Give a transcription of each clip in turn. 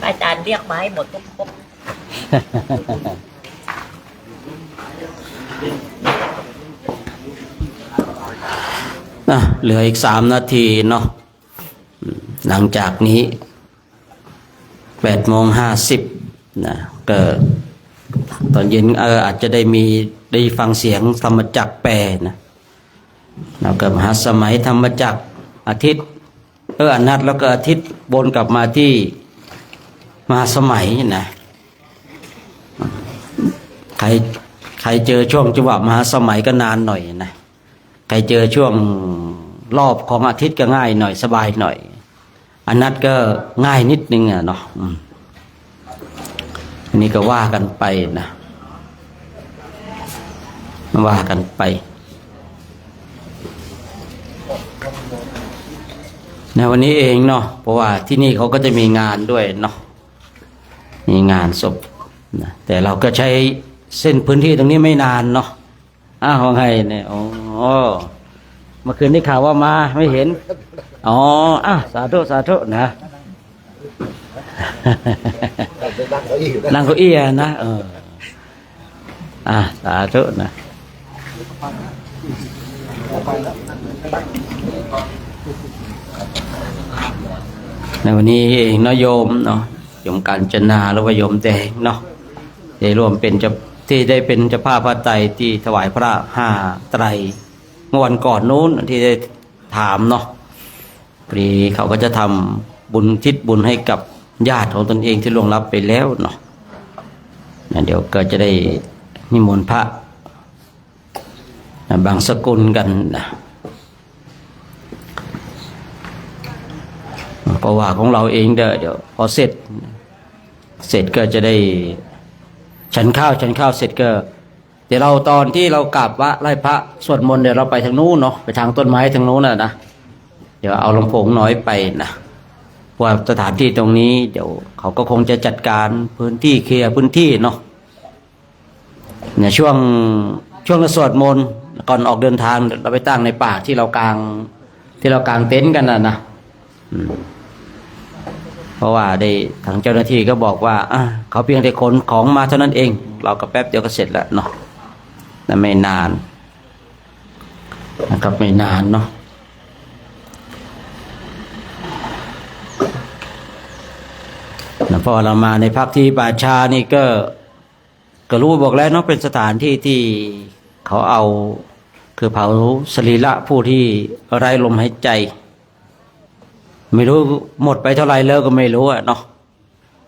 อาจารย์เรียกมาให้หมดทุกครบเหลืออีก3 นาทีเนาะหลังจากนี้8:50นะก็ตอนเย็นอาจจะได้ฟังเสียงธรรมจักรแปลนะแล้วก็มหาสมัยธรรมจักรอาทิตย์อนัตแล้วก็อาทิตย์บนกลับมาที่มหาสมัยนะใครเจอช่วงจังหวะมหาสมัยก็นานหน่อยนะใครเจอช่วงรอบของอาทิตย์ก็ง่ายหน่อยสบายหน่อยอนัตก็ง่ายนิดนึงเนาะอันนี้ก็ว่ากันไปนะว่ากันไปในวันนี้เองเนาะเพราะว่าที่นี่เขาก็จะมีงานด้วยเนาะมีงานศพนะแต่เราก็ใช้เส้นพื้นที่ตรงนี้ไม่นานเนาะของไงเนี่ยโอ้เมื่อคืนได้ข่าวว่ามาไม่เห็นสาธุนะนั่งเก้าอี้นะสาธุนะในวันนี้เองเนาะโยมเนาะโยมกาญจนาหรือว่าโยมแดงเนาะได้ร่วมเป็นที่ได้เป็นเจ้าภาพพระไตรที่ถวายพระ5 ไตรเมื่อวันก่อนนู้นที่ได้ถามเนาะพอดีเขาก็จะทำบุญทิศบุญให้กับญาติของตนเองที่ล่วงลับไปแล้วเนาะเดี๋ยวก็จะได้นิมนต์พระบางสกุลกันนะเพราะว่าของเราเองเดี๋ยวพอเสร็จก็จะได้ฉันข้าวเสร็จก็เดี๋ยวเราตอนที่เรากราบไหว้พระสวดมนต์เดี๋ยวเราไปทางนู้นเนาะไปทางต้นไม้ทางนู้นนะเดี๋ยวเอาลำโพงน้อยไปนะเพราะว่าสถานที่ตรงนี้เดี๋ยวเขาก็คงจะจัดการพื้นที่เคลียร์พื้นที่เนาะเนี่ยช่วงเราสวดมนต์ก่อนออกเดินทางเราไปตั้งในป่าที่เรากางเต็นท์กันนะเพราะว่าได้ทางเจ้าหน้าที่ก็บอกว่าเขาเพียงแต่ขนของมาเท่านั้นเองเราก็แป๊บเดียวก็เสร็จแล้วเนาะแต่ไม่นานนะครับไม่นานเนาะพอเรามาในพักที่ป่าชานี่ก็รู้บอกแล้วเนาะเป็นสถานที่ที่เขาเอาคือเผาสรีระผู้ที่ไร้ลมหายใจไม่รู้หมดไปเท่าไรแล้วก็ไม่รู้เนาะ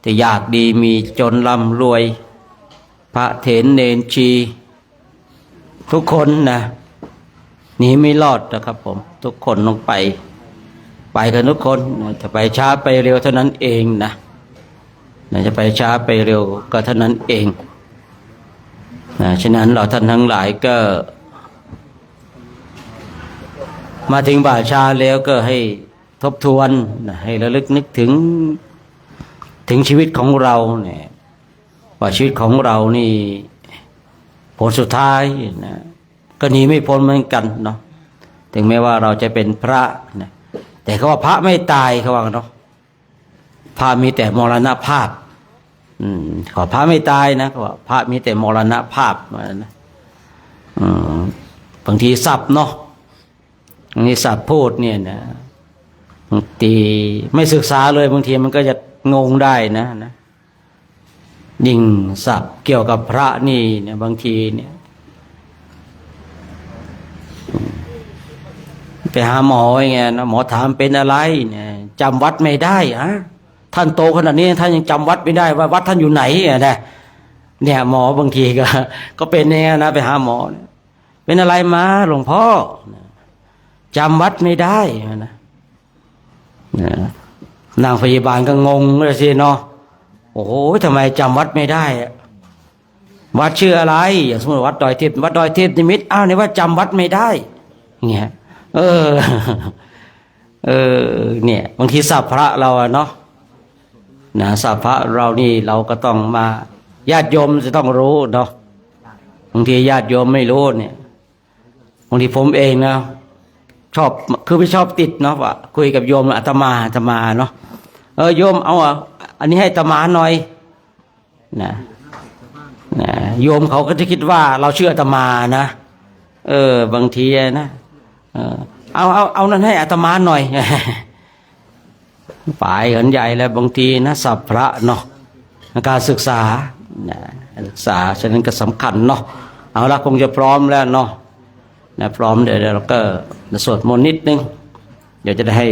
แต่อยากดีมีจนร่ำรวยพระเถรเณรชีทุกคนนะหนีไม่รอดนะครับผมทุกคนต้องไปกันทุกคนจะไปช้าไปเร็วเท่านั้นเองนะจะไปช้าไปเร็วก็เท่านั้นเองฉะนั้นเราท่านทั้งหลายก็มาถึงป่าชาแล้วก็ให้ทบทวนให้ระลึกนึกถึงชีวิตของเราเนี่ยว่าชีวิตของเรานี่ผลสุดท้ายนะก็หนีไม่พ้นเหมือนกันเนาะถึงแม้ว่าเราจะเป็นพระนะแต่เขาว่าพระไม่ตายเขาว่าเนาะพระมีแต่มรณภาพขอพระไม่ตายนะเขาว่าพระมีแต่มรณภาพนะบางทีศัพท์เนาะบางทีศัพท์พูดเนี่ยนะบางทีไม่ศึกษาเลยบางทีมันก็จะงงได้นะยิ่งศัพท์เกี่ยวกับพระนี่เนี่ยบางทีเนี่ยไปหาหมออย่างเงี้ยนะหมอถามเป็นอะไรเนี่ยจำวัดไม่ได้ท่านโตขนาดนี้ท่านยังจำวัดไม่ได้ว่าวัดท่านอยู่ไหนเนี่ยหมอบางทีก็เป็นเนี่ยนะไปหาหมอเป็นอะไรมาหลวงพ่อจำวัดไม่ได้นะนางพยาบาลก็งงเลยสิเนาะโอ้โหทำไมจำวัดไม่ได้วัดชื่ออะไรอย่างสมมติวัดดอยทิพย์นิมิตรในว่าจำวัดไม่ได้เงี้ยเนี่ยบางทีศัพท์พระเราเนาะศัพท์พระเรานี่เราก็ต้องมาญาติโยมจะต้องรู้เนาะบางทีญาติโยมไม่รู้เนี่ยบางทีผมเองนะชอบคือไม่ชอบติดเนาะว่าคุยกับโยมอาตมาเนาะโยมเอา อันนี้ให้อาตมาหน่อยนะโยมเขาก็จะคิดว่าเราเชื่ออาตมานะบางทีนะเอานั้นให้อาตมาหน่อย ฝ่ายหันใหญ่แล้วบางทีนะสัพพระเนาะการศึกษาฉะนั้นก็สำคัญเนาะเอาละคงจะพร้อมแล้วเนาะพร้อมเดี๋ยวเราก็สวดมนต์นิดนึงเดี๋ยวจะได้ให้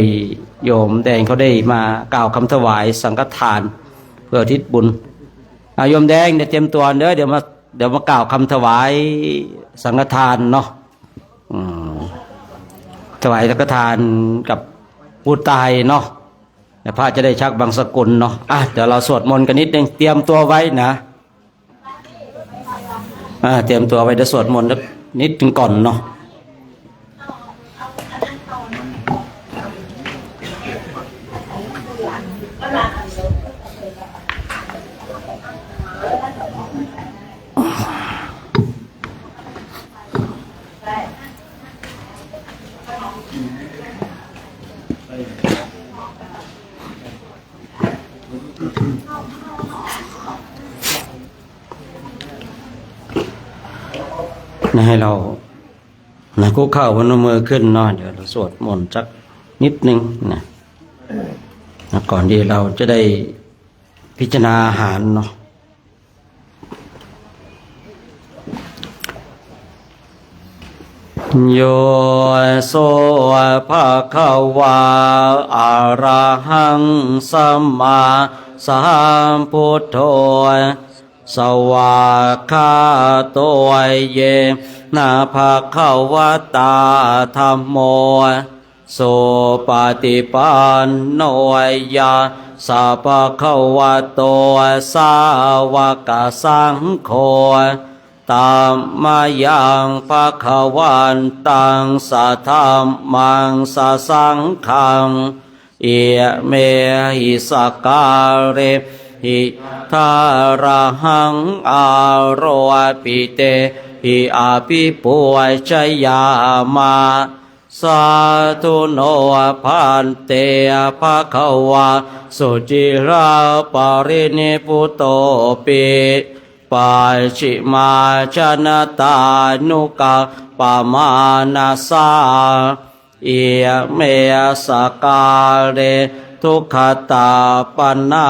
โยมแดงเขาได้มากล่าวคำถวายสังฆทานเพื่อทิศบุญโยมแดงเดี๋ยวเตรียมตัวเดี๋ยวมากล่าวคำถวายสังฆทานเนาะถวายสังฆทานกับผู้ตายเนาะพระจะได้ชักบางสกุลเนาะเดี๋ยวเราสวดมนต์กันนิดนึงเตรียมตัวไว้นะเตรียมตัวไว้เดี๋ยวสวดมนต์นิดนึงก่อนเนาะให้เราคุกเข่าพนมมือขึ้นเนาะเดี๋ยวเราสวดมนต์สักนิดนึงนะก่อนที่เราจะได้พิจารณาอาหารเนาะโยโสภะคะวาอะระหังสัมมาสัมพุทโธสวากขาโตเยนะภะคะวะตาธัมโมสุปฏิปันโนยะสัพพะคะวะโตสาวกสังโฆตัมมายังภะคะวันตังสัทธัมมังสสังฆังเอเมหิสการะหิทาระหังอาโรปิเตหิอาภิปุชยามาสาธุโนพันเตภะคะวะสุจิราปรินิพุตโตปิปัจฉิมาชนะตานุกะปะมานาสาเอเมสการะทุกขตาปัญนา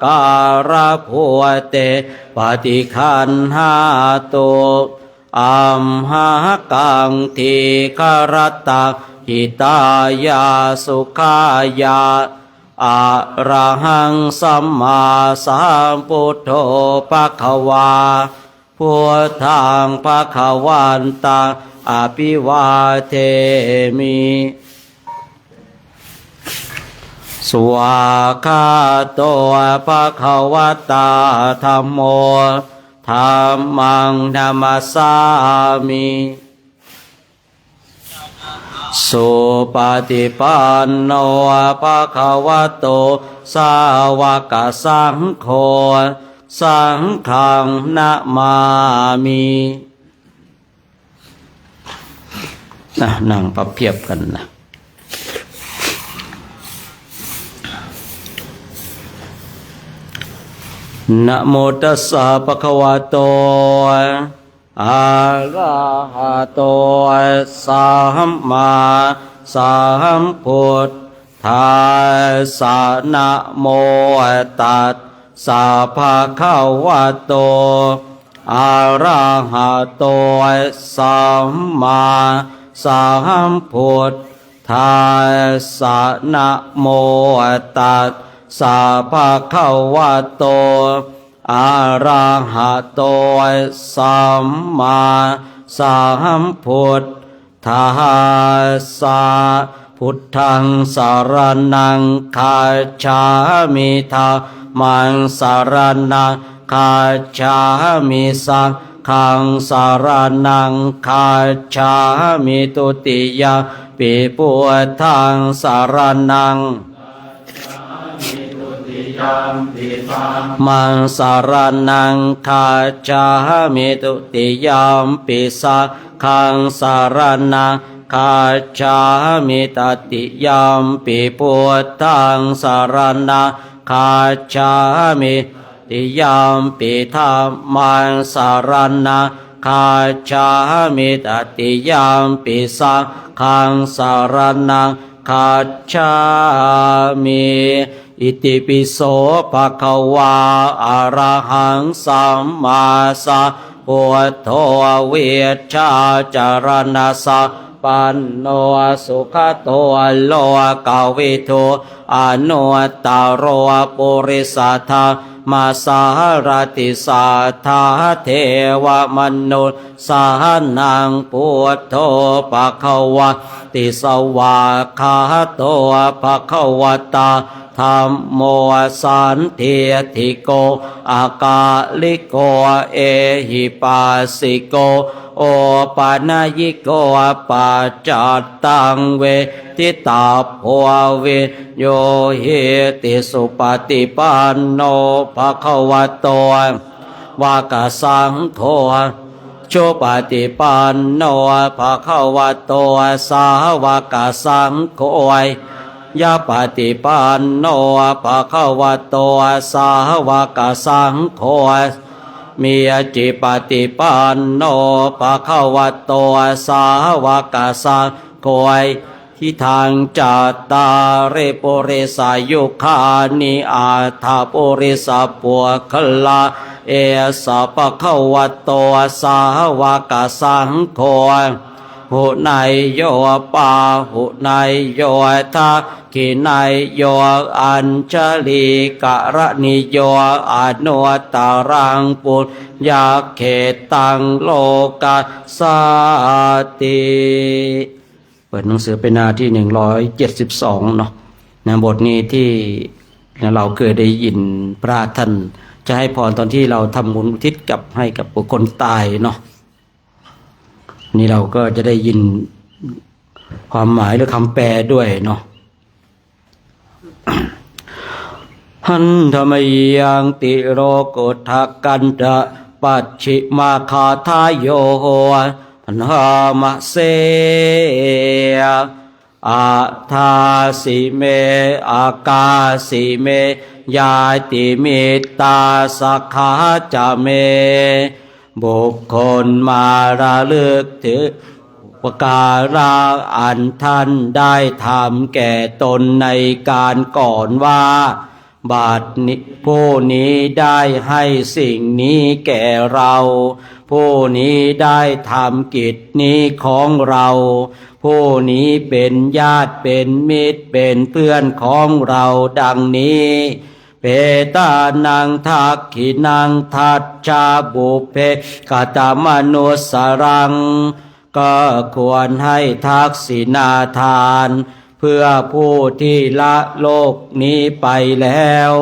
การะภูเตปฏิคันหาตุอัมหากังทีคารตาหิตายาสุขายาอะระหังสัมมาสัมพุทโธภคะวาพุทธังภคะวันตังอภิวาเทมิสวากขาโตภะคะวะตาธัมโมธัมมังนัมสสามิสุปฏิปันโนภะคะวะโตสาวกสังโฆสังฆังนะมามินั่งพับเพียบกันนะนะโมตัสสะภะคะวะโตอะระหะโตสัมมาสัมพุทธัสสะนะโมตัสสะภะคะวะโตอะระหะโตสัมมาสัมพุทธัสสะนะโมตัสสะภะคะวะโตอะระหะโตสัมมาสัมพุทธัสสะพุทธังสรณังคัจฉามิธัมมังสรณังคัจฉามิสังฆังสรณังคัจฉามิตุติยมปิพุทธังสรณังมังสารนังคัจฉามิตุติยมปิสังฆังสารนังคัจฉามิตติยมปิพุทธังสารนัง คาจามิติยามปิธัมมังสรณังคาจามิตติยามปิสังฆังสรณังคาจามิอิติปิโสภะคะวาอะระหังสัมมาสัมพุทโธเวชชาจารณะสัพปันโนสุขโตโลกวิทูอนุตตโรปุริสัทธามาสารติสัทธาเทวมนุษย์สานังพุทโธภควติสวากขาโตภควตาธัมโมสันติทิโกอากาลิโกเอหิปัสสิโกโอปานายิโกปัจจัตตังเวทิตาภวเวโยเหติสุปฏิปันโนภควโตวากสังโฆชุปฏิปันโนภควโตสาวกสังโฆยะปฏิปันโนภควโตสาวกสังโฆมีจิปฏิปันโนภควโตสาวกสังโฆทิทางจัตตาริปุริสายุคานิอาถาปุริสปุคลาเอสะภควโตสาวกสังโฆหุไนโยปาหุไนโยทาขิไนโยอัญชลีกะระนิโยอนุตตรังปุญญาเขตังโลกัสสติเปิดหนังสือเป็นหน้าที่172เนาะในบทนี้ที่เราเคยได้ยินพระท่านจะให้พรตอนที่เราทำบุญอุทิศกับให้กับบุคคลตายเนาะนี่เราก็จะได้ยินความหมายหรือคำแปลด้วยเนาะ หันธรรมยังติโรกุทะกันตะปัจฉิมาคาทายโยพันหามะเสอาทาสิเมอากาสิเมยาติมิตาสักขาจะเมบุคคลมาระลึกถึงปการะอันท่านได้ทำแก่ตนในการก่อนว่าบัดนี้ผู้นี้ได้ให้สิ่งนี้แก่เราผู้นี้ได้ทำกิจนี้ของเราผู้นี้เป็นญาติเป็นมิตรเป็นเพื่อนของเราดังนี้เปตานังทักขินังทัจจาบุพเพกตมนุสรังก็ควรให้ทักษิณาทานเพื่อผู้ที่ละโลกนี้ไปแล้ว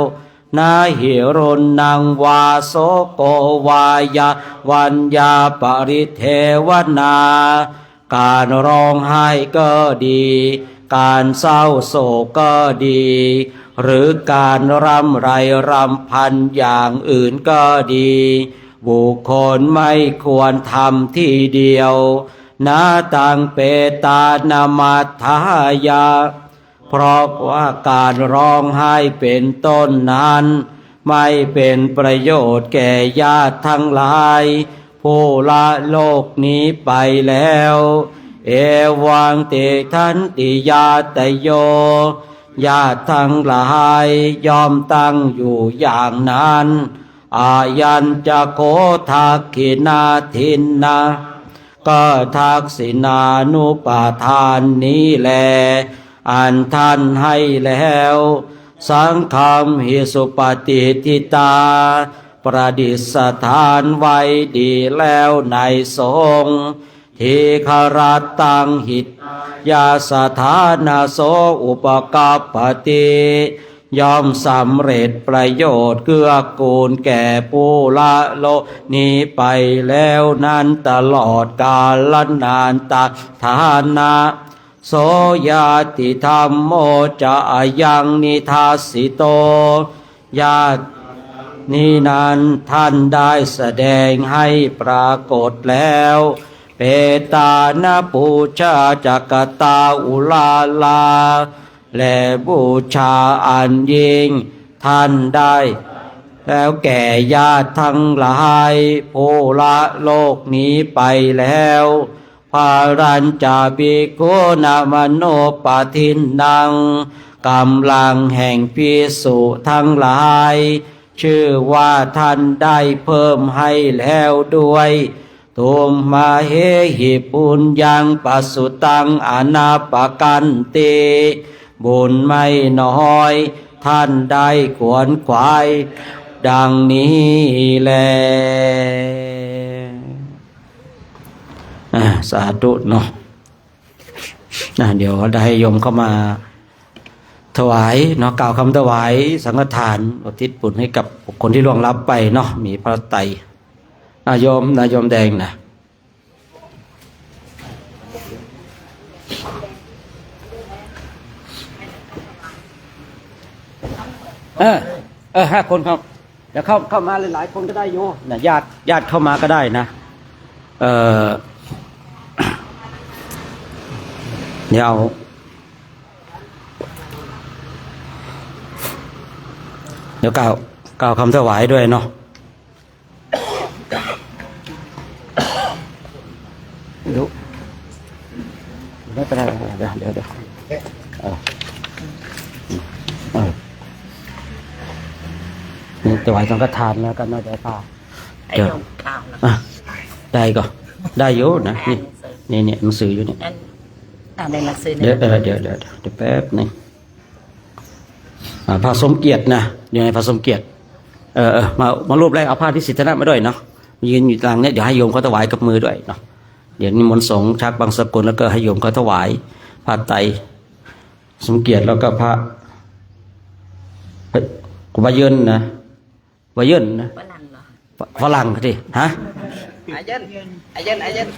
นาหิรุณนังวาโสโกวายาวัญญาปริเทวนาการร้องไห้ก็ดีการเศร้าโศกก็ดีหรือการรำไรรำพันอย่างอื่นก็ดีบุคคลไม่ควรทำที่เดียวนาตังเปตานามัฏฐายาเพราะว่าการร้องไห้เป็นต้นนั้นไม่เป็นประโยชน์แก่ญาติทั้งหลายผู้ละโลกนี้ไปแล้วเอวังติทันติญาตโยญาติทั้งหลายยอมตั้งอยู่อย่างนั้นอายัญจะโคทักขินาทินนาก็ทักษิณานุปาทานนี้แลอันท่านให้แล้วสังฆัมหิสุปฏิทิตาประดิษฐานไว้ดีแล้วในสงฆ์ทีคารตังหิตยาสถานาโสอุปกัปปติย่อมสำเร็จประโยชน์เกื้อกูลแก่ผู้ละโลกนี้ไปแล้วนั้นตลอดกาลนานตฐานะโสยติธรรมโมจะยังนิทัสสิโตญาตินี้นั้นท่านได้แสดงให้ปรากฏแล้วเปตานะปูชาจักตาอุลาลาและบูชาอันยิ่ง ท่านได้แล้วแก่ญาติทั้งหลายผู้ละโลกนี้ไปแล้วภารัญจาภิกขุนามโนปทินนังกำลังแห่งภิกษุทั้งหลายชื่อว่าท่านได้เพิ่มให้แล้วด้วยตุมมาเฮหิปุญญังปัสสุตังอนาปกันติบุญไม่น้อยท่านได้ขวนขวายดังนี้แลสาธุเนาะเดี๋ยวได้โยมเข้ามาถวายเนาะกล่าวคำถวายสังฆทานอุทิศบุญให้กับบุคคลที่ล่วงลับไปเนาะมีพระไตรโยมแดงนะ5 คนครับเดี๋ยวเข้ามาหลายๆคนก็ได้โยนะญาติเข้ามาก็ได้นะเดี๋ยวกล่าวคำถวายด้วยเนาะดูไม่เป็นไรเดี๋ยวนี่ถวายสังฆทานแล้วกันเนาะเดี๋ยวพาไอ้โยมข้าวนะได้ก็ได้อยู่นะนี่หนังสืออยู่นี่ในหนังสือเดี๋ยวแป๊บนึงพระสมเกียรตินะอยู่ในพระสมเกียรติมารูปแรกเอาผ้าที่สิทธนะมาด้วยเนาะยืนอยู่กลางเนี่ยเดี๋ยวให้โยมเขาถวายกับมือด้วยเนาะเดี๋ยวนิมนต์สงฆ์ชักบางสกุลแล้วก็ให้โยมเขาถวายผ้าไตรสมเกียรติแล้วก็พระวาเยินนะวาเยินนะฝรั่งสิฮะอาเยิน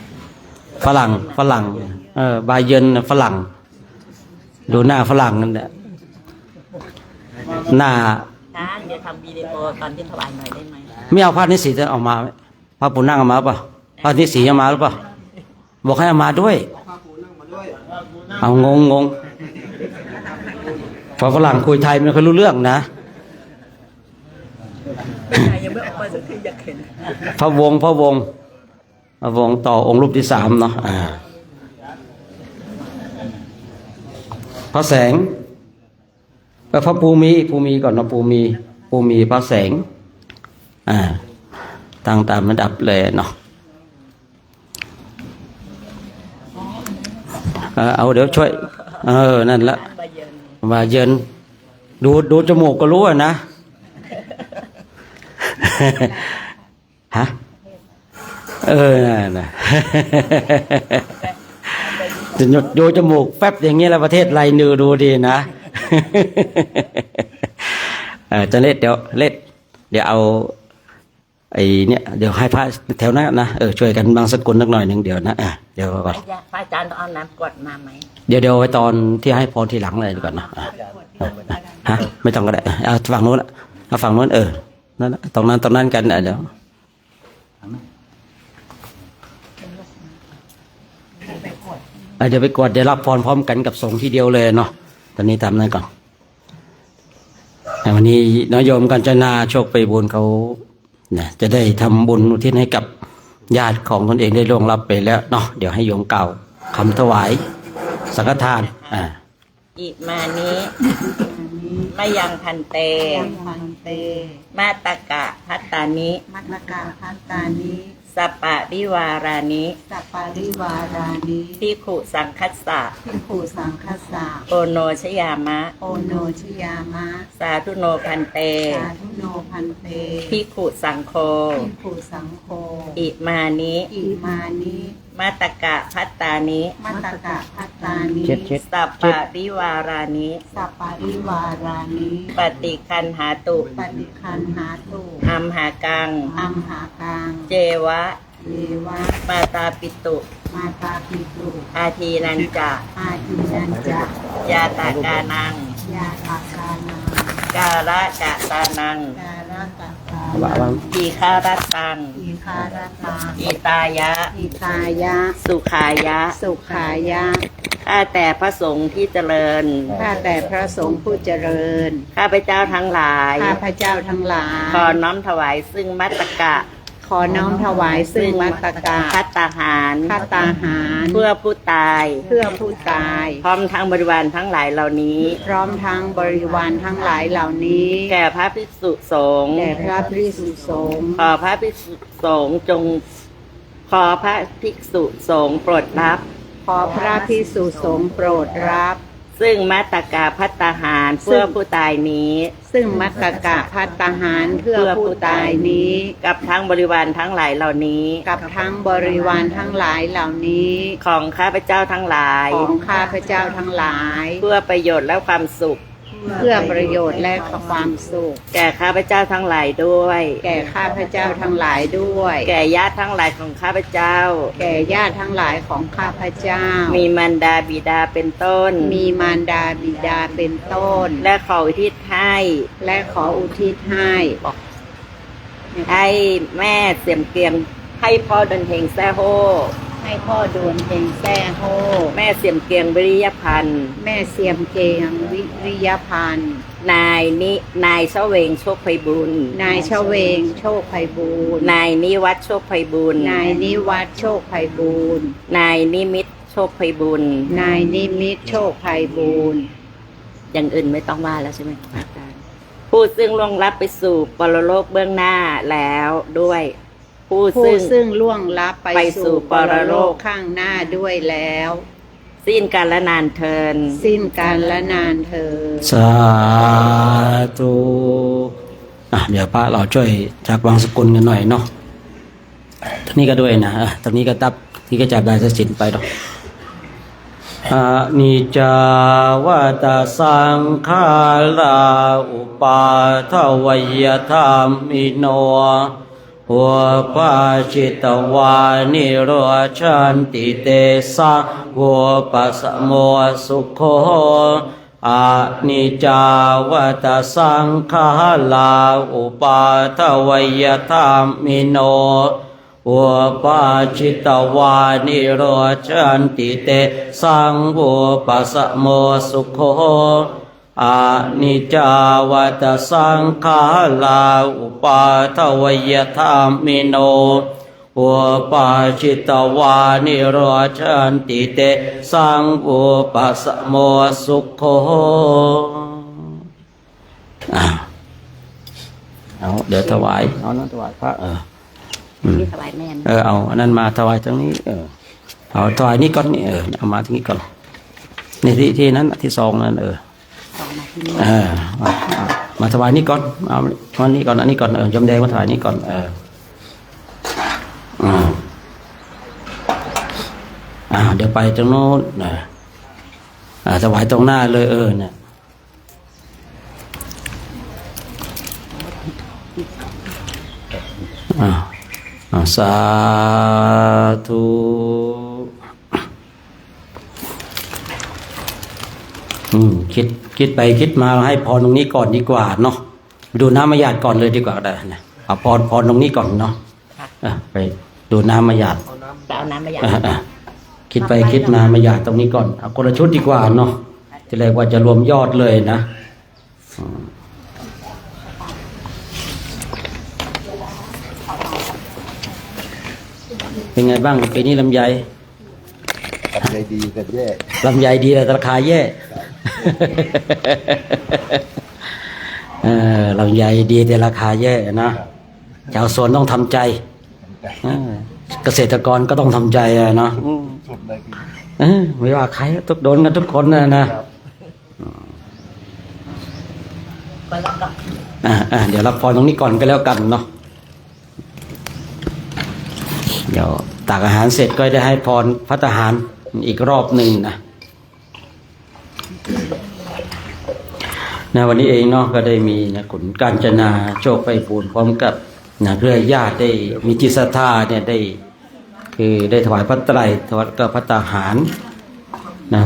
ฝรั่งบาเยินฝรั่งดูหน้าฝรั่งนั่นแหละหน้าเดี๋ยวทำวิดีโอตอนที่ถวายหน่อยได้ไหมไม่เอาผ้านิสีจะออกมาพระปู่นั่งเอามาป่ะผ้านิสีเอามาหรือเปล่าบอกให้เอามาด้วยเอางงพอฝรั่งคุยไทยไม่ค่อยรู้เรื่องนะยังไม่ออกมาสักทีอยากเห็นพระวงต่อองค์รูปที่3เนาะพระแสงพระภูมิก่อนนะภูมิพระแสงตั้งตามระดับเลยเนาะเอาเดี๋ยวช่วยนั่นละมาเยินดูจมูกก็รู้นะฮะนะจะหยุดดูจมูกแป๊บอย่างนี้แล้วประเทศไรนือดูดีนะจะเดี๋ยวเอาไอ้เนี่ยเดี๋ยวให้พระแถวนั้นนะช่วยกันบางสกุลสักหน่อยหนึ่งเดี๋ยวนะเดี๋ยวก่อนพระอาจารย์ต้องเอาน้ำกรดมาไหมเดี๋ยวไว้ตอนที่ให้พรทีหลังเลยดีกว่านะฮะไม่ต้องก็ได้เอาฝั่งโน้นเอาฝั่งโน้นนั่นตรงนั้นกันเดี๋ยวไปกวดเดี๋ยวรับพรพร้อมกันกับสงฆ์ทีเดียวเลยเนาะตอนนี้ทำนั่นก่อนวันนี้นโยมกัญจนาโชคไปบุญเขาจะได้ทำบุญอุทิศให้กับญาติของตนเองได้ล่วงลับไปแล้วเนาะเดี๋ยวให้โยมเก่าคำถวายสังฆทานอิมานิมายังพันเตมาตกะพัตตานิสัปปะริวารานิภิกขุสังคัสสะโอโนชยามะสาธุโนพันเตภิกขุสังโฆอิมานิมาตกะพัตตานิสัปปะริวารานิปฏิคันหาตุอัมหากังเจวะมาตาปิตุอาทีนันจะยาตากานังกาละกะตานัง ว่าบ้าง ทีฆารตัง อิคารตัง อิตายะ อิตายะ สุขายะ สุขายะ ข้าแต่พระสงฆ์ที่เจริญ ข้าแต่พระสงฆ์ผู้เจริญ ข้าพเจ้าทั้งหลาย ข้าพระเจ้าทั้งหลาย ขอน้อมถวายซึ่งมัตตกะ ขอน้อมถวายซึ่งมัตตกะ พัตตาหาร ภัตตาหาร เพื่อผู้ตาย เพื่อผู้ตาย พร้อมทั้งบริวารทั้งหลายเหล่านี้ พร้อมทั้งบริวารทั้งหลายเหล่านี้ แก่พระภิกษุสงฆ์ แด่พระภิกษุสงฆ์ ขอพระภิกษุสงฆ์ขอพระภิกษุสงฆ์โปรดรับ ขอพระภิกษุสงฆ์โปรดรับ ซึ่งมัตตกะพัตตาหารเพื่อผู้ตายนี้ ซึ่งมัตตกะภัตตาหารเพื่อผู้ตายนี้ กับทั้งบริวารทั้งหลายเหล่านี้ กับทั้งบริวารทั้งหลายเหล่านี้ ของข้าพเจ้าทั้งหลาย ของข้าพเจ้าทั้งหลาย เพื่อประโยชน์และความสุข เพื่อประโยชน์และความสุข แก่ข้าพเจ้าทั้งหลายด้วย แก่ข้าพเจ้าทั้งหลายด้วย แก่ญาติทั้งหลายของข้าพเจ้า แก่ญาติทั้งหลายของข้าพเจ้า มีมารดาบิดาเป็นต้น มีมารดาบิดาเป็นต้น และขออุทิศให้ และขออุทิศให้ ให้แม่เสียมเกรียงให้พ่อดนเฮงแซ่โฮ ให้พ่อดวนเฮงแซ่โฮ แม่เสียมเกรียงวิริยพันธ์ แม่เสียมเกงวิริยพันธ์ นายเสวงโชคไพบุญ นายชเวงโชคไพบูลย์ นายนิวัฒน์โชคไพบุญ นายนิวัฒน์โชคไพบูลย์ นายนิมิตรโชคไพบุญ นายนิมิตรโชคไพบูลย์ อย่างอื่นไม่ต้องว่าแล้วใช่ไหมครับอาจารย์ผู้ซึ่งล่วงลับไปสู่ปรโลกเบื้องหน้าแล้วด้วย ผู้ ผู้ ซึ่ง ซึ่งล่วงลับไป ไปสู่ สู่ปร ปร โล โล ก ก ข้างหน้าด้วยแล้ว สิ้นการละนานเทิน สิ้นการละนานเธอญ สาธุเดี๋ยวพระเราช่วยจากวางสกุลกันหน่อยเนาะตรงนี้ก็ด้วยนะตรงนี้ก็ตับที่ก็จับได้ทรัพย์สินไปดอกอานิจจาวตาสังขาราอุปาทวยธรรมิโนหัวปาจิตวานิโรชันติเตสะหัวปัสโมสุโขอานิจจาวตาสังขาราอุปาทวยธรรมิโนอุปาจิตวานิโรชันติเตสังอุปัสสโมสุโขอานิจจาวตสังขาราอุปาทวยธรรมิโนอุปาจิตวานิโรชันติเตสังอุปัสสโมสุโขเอาเดี๋ยวถวายเอานั้นถวายพระที่ถวายแม่น เอาอันนั้นมาถวายตรงนี้เอาถวายนี่ก่อนนี่เอามาที่นี่ก่อนนี่ที่นั้นที่ซองนั้นสองมาที่นี่ มาถวายนี่ก่อนเอาอันนี้ก่อนอันนี้ก่อนยมแดงมาถวายนี่ก่อนเดี๋ยวไปตรงโน้นถวายตรงหน้าเลยเนี่ยสาธุคิดไปคิดมาให้พรตรงนี้ก่อนดีกว่าเนาะดูน้ำมะหยาดก่อนเลยดีกว่าได้นะเอาพรตรงนี้ก่อนเนาะไปดูน้ำมะหยาด เอาน้ำมาอย่าง คิดไปคิดมามะหยาดตรงนี้ก่อนเอาคนละชุดดีกว่าเนาะจะเรียกว่าจะรวมยอดเลยนะเป็นไงบ้างปีนี้ลำไย ลำไยดีแต่แย่ ลำไยดีแต่ราคาแย่ลำไยดีแต่ราคาแย่นะชาวสวนต้องทำใจเกษตรกรก็ต้องทำใจเนาะ สุดเลยคือ ไม่ว่าใครทุกโดนกันทุกคนนะเดี๋ยวรับพรตรงนี้ก่อนก็แล้วกันเนาะเดี๋ยวตักอาหารเสร็จก็ได้ให้พรภัตตาหารอีกรอบหนึ่งนะวันนี้เองเนาะก็ได้มีขุนกาญจนาโชคไพบูลย์พร้อมกับเครือญาติได้มีจิตศรัทธาเนี่ยได้ถวายพระไตรถวายกับภัตตาหาร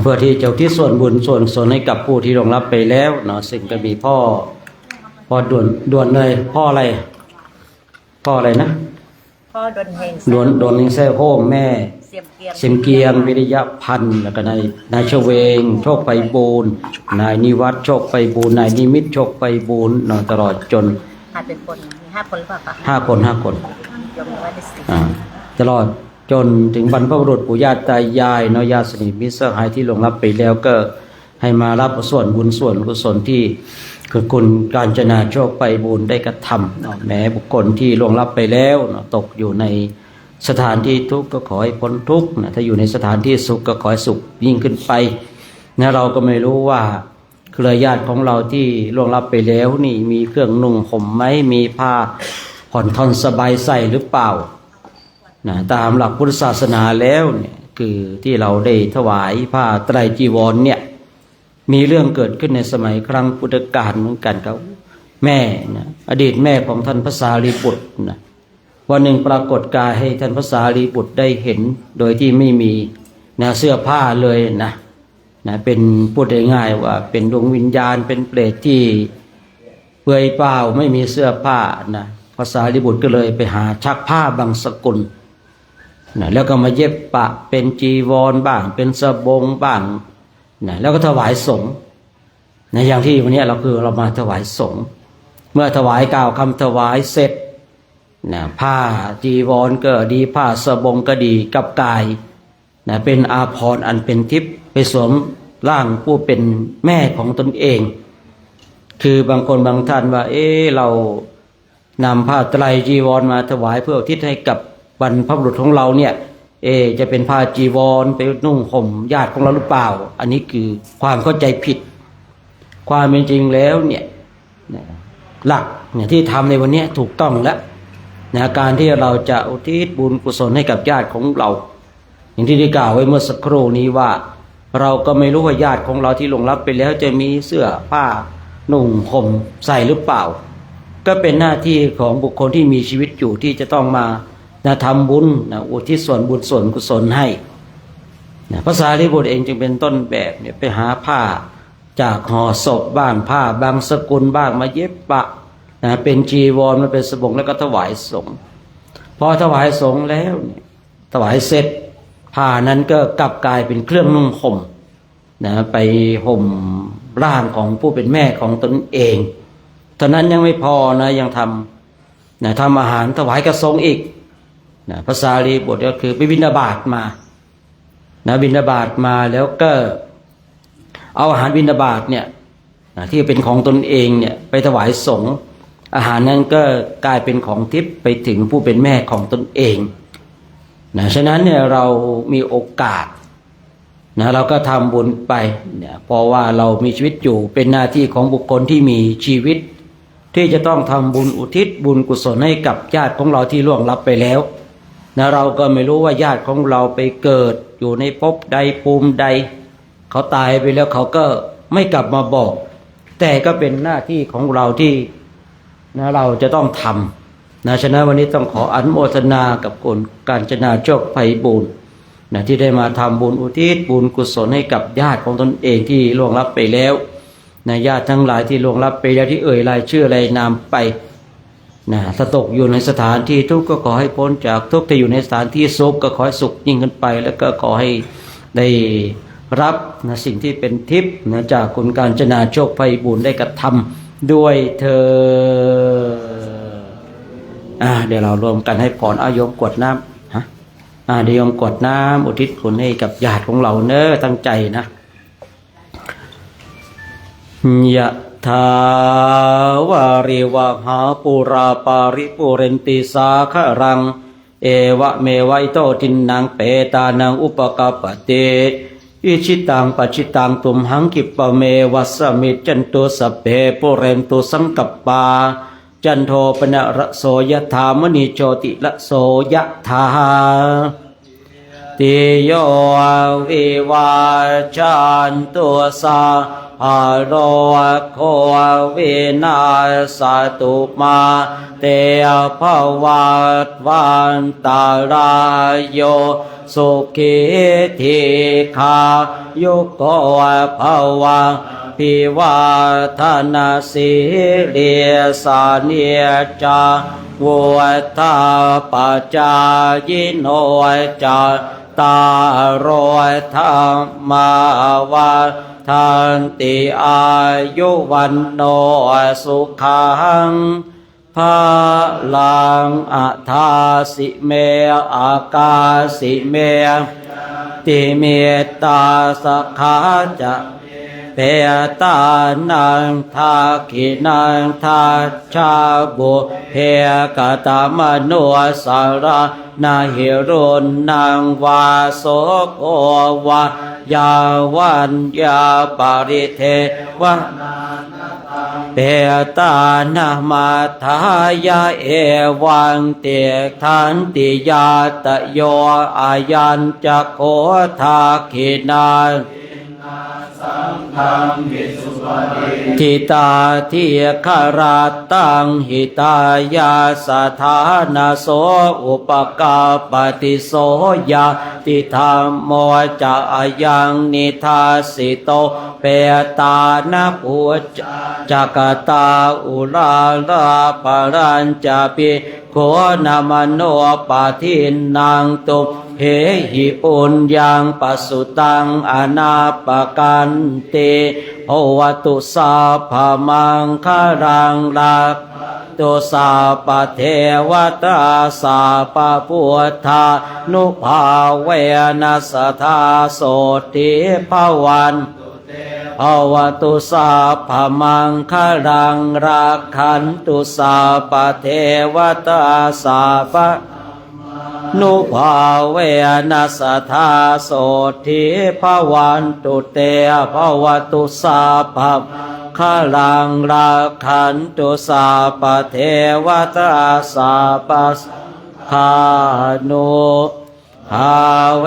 เพื่อที่จะอุที่ส่วนบุญส่วนให้กับผู้ที่ลงรับไปแล้วเนาะซึ่งก็มีพ่อด่วนเลยพ่ออะไร พ่ออะไรนะ พ่อดนเฮง โดนลิงแซ่โค้งแม่ เสียมเกียง สิมเกียงวิริยะพันธ์แล้วก็นายเฉวงโชคไปบูรณ์นายนิวัฒน์โชคไปบูรณ์นายนิมิตรโชคไปบูรณ์ตลอดจน ขาดเป็นคนมี5 คนหรือเปล่าคะ 5 คนยมว่าได้10 ตลอดจนถึงบรรพบุรุษปู่ย่าตายายญาติสนิทมิตรสหายที่ล่วงลับไปแล้วก็ให้มารับส่วนบุญส่วนกุศลที่คือคุณกาญจนาโชคไปบูรณ์ได้กระทำแม้บุคคลที่ล่วงลับไปแล้วตกอยู่ในสถานที่ทุกข์ก็ขอให้พ้นทุกข์ถ้าอยู่ในสถานที่สุขก็ขอให้สุขยิ่งขึ้นไปเราก็ไม่รู้ว่าเครือญาติของเราที่ล่วงลับไปแล้วนี่มีเครื่องนุ่งห่มไหมมีผ้าผ่อนทอนสบายใส่หรือเปล่าตามหลักพุทธศาสนาแล้วเนี่ยคือที่เราได้ถวายผ้าไตรจีวรเนี่ยมีเรื่องเกิดขึ้นในสมัยครั้งพุทธกาลเหมือนกันครับแม่อดีตแม่ของท่านพระสารีบุตรวันหนึ่งปรากฏกายให้ท่านพระสารีบุตรได้เห็นโดยที่ไม่มีเสื้อผ้าเลยนะเป็นพูดง่ายๆว่าเป็นดวงวิญญาณเป็นเปรตที่เปลือยเปล่าไม่มีเสื้อผ้าพระสารีบุตรก็เลยไปหาชักผ้าบางสกุลแล้วก็มาเย็บปะเป็นจีวรบ้างเป็นสบงบ้างแล้วก็ถวายสงฆ์อย่างที่วันนี้เรามาถวายสงฆ์เมื่อถวายกล่าวคำถวายเสร็จผ้าจีวรก็ดีผ้าสบงก็ดีกับกายเป็นอาภรณ์อันเป็นทิพย์ไปสวมร่างผู้เป็นแม่ของตนเองคือบางคนบางท่านว่าเรานำผ้าไตรจีวรมาถวายเพื่ออุทิศให้กับบรรพบุรุษของเราเนี่ยจะเป็นผ้าจีวรไปนุ่งห่มญาติของเราหรือเปล่าอันนี้คือความเข้าใจผิดความเป็นจริงแล้วเนี่ยหลักที่ทำในวันนี้ถูกต้องแล้วการที่เราจะอุทิศบุญกุศลให้กับญาติของเราอย่างที่ได้กล่าวไว้เมื่อสักครู่นี้ว่าเราก็ไม่รู้ว่าญาติของเราที่ล่วงลับไปแล้วจะมีเสื้อผ้านุ่งห่มใส่หรือเปล่าก็เป็นหน้าที่ของบุคคลที่มีชีวิตอยู่ที่จะต้องมาทำบุญอุทิศส่วนบุญส่วนกุศลให้พระสารีบุตรเองจึงเป็นต้นแบบไปหาผ้าจากห่อศพบ้างผ้าบางสกุลบ้างมาเย็บปะเป็นจีวรมาเป็นสบงแล้วก็ถวายสงฆ์พอถวายสงฆ์แล้วถวายเสร็จผ้านั้นก็กลับกลายเป็นเครื่องนุ่งห่มไปห่มร่างของผู้เป็นแม่ของตนเองเท่านั้นยังไม่พอยังทำอาหารถวายกระสงฆ์อีกพระสารีบุตรก็คือไปบิณฑบาตมาบิณฑบาตมาแล้วก็เอาอาหารบิณฑบาตเนี่ยที่เป็นของตนเองเนี่ยไปถวายสงฆ์อาหารนั้นก็กลายเป็นของทิพย์ไปถึงผู้เป็นแม่ของตนเองฉะนั้นเนี่ยเรามีโอกาสเราก็ทำบุญไปเพราะว่าเรามีชีวิตอยู่เป็นหน้าที่ของบุคคลที่มีชีวิตที่จะต้องทำบุญอุทิศบุญกุศลให้กับญาติของเราที่ล่วงลับไปแล้วเราก็ไม่รู้ว่าญาติของเราไปเกิดอยู่ในภพใดภูมิใดเขาตายไปแล้วเขาก็ไม่กลับมาบอกแต่ก็เป็นหน้าที่ของเราที่เราจะต้องทำฉะนั้นวันนี้ต้องขออนุโมทนากับคุณกาญจนาโชคไพบูลย์ที่ได้มาทำบุญอุทิศบุญกุศลให้กับญาติของตนเองที่ล่วงลับไปแล้วญาติทั้งหลายที่ล่วงลับไปแล้วที่เอ่ยรายชื่อรายนามไปถ้าตกอยู่ในสถานที่ทุกข์ก็ขอให้พ้นจากทุกข์ถ้าอยู่ในสถานที่สุขก็ขอให้สุขยิ่งขึ้นไปแล้วก็ขอให้ได้รับสิ่งที่เป็นทิพย์จากคุณกาญจนาโชคไพบูลย์ได้กระทำด้วยเธอเดี๋ยวเรารวมกันให้พรโยมกรวดน้ำเดี๋ยวโยมกรวดน้ำอุทิศผลให้กับญาติของเราตั้งใจนะยะถาวาริวหาปุราปาริปุเรนติสาครังเอวะเมวะอิโตทินังเปตานังอุปกปเตอิชิตังปัจฉิตังตุมหังกิปะเมวัสสมิจจันตุสัพเพปุเรนตุสังกัปปาจันโทปนะระโสยถามณีโชติระโสยถาติโยวิวาจันตุสาหาโรโควินาสตุมาเตภวัตวันตารายโยสุขิธิคายุโกภวะอ ภิวาทนาสีเลียสาเนียจาวุฒาปัจจายโนจาตารโรธรรมาวาทันติอายุวันโนสุขังภาลังอัฏฐาสิเมอากาสิเมติเมตตาสขาจะเปตานังทาคินังทาชาบุเพกตามโนสารานาหิรุนนางวาโสโกวายาวันยาปาริเทวะเปตานามาทายาเอวังเตทันติยาตโยอายัญจะโคทาคินาทิตาทิคาราตังหิตายาสถานาโสอุปกาปฏิโสยาติธรรมโมจะอายังนิทาสิโตเปตานะปุจจักตาอุลาลาปารัญจะปิโคนามโนปาทินังตุเหหิปุญญังปัสสุตังอนาปกันเตภวตุสาภมังคารังลักตุสาปเทวตาสาปพุทธานุภาเวนัสธาโสติภวันภวตุสาภมังคารังรักขันตุสาปเทวตาสาปนุภาเวนัสธาโสทิภวันตุเตภวตุสาภคาลังราขันตุสาปเทวตาสาปคานุภาเว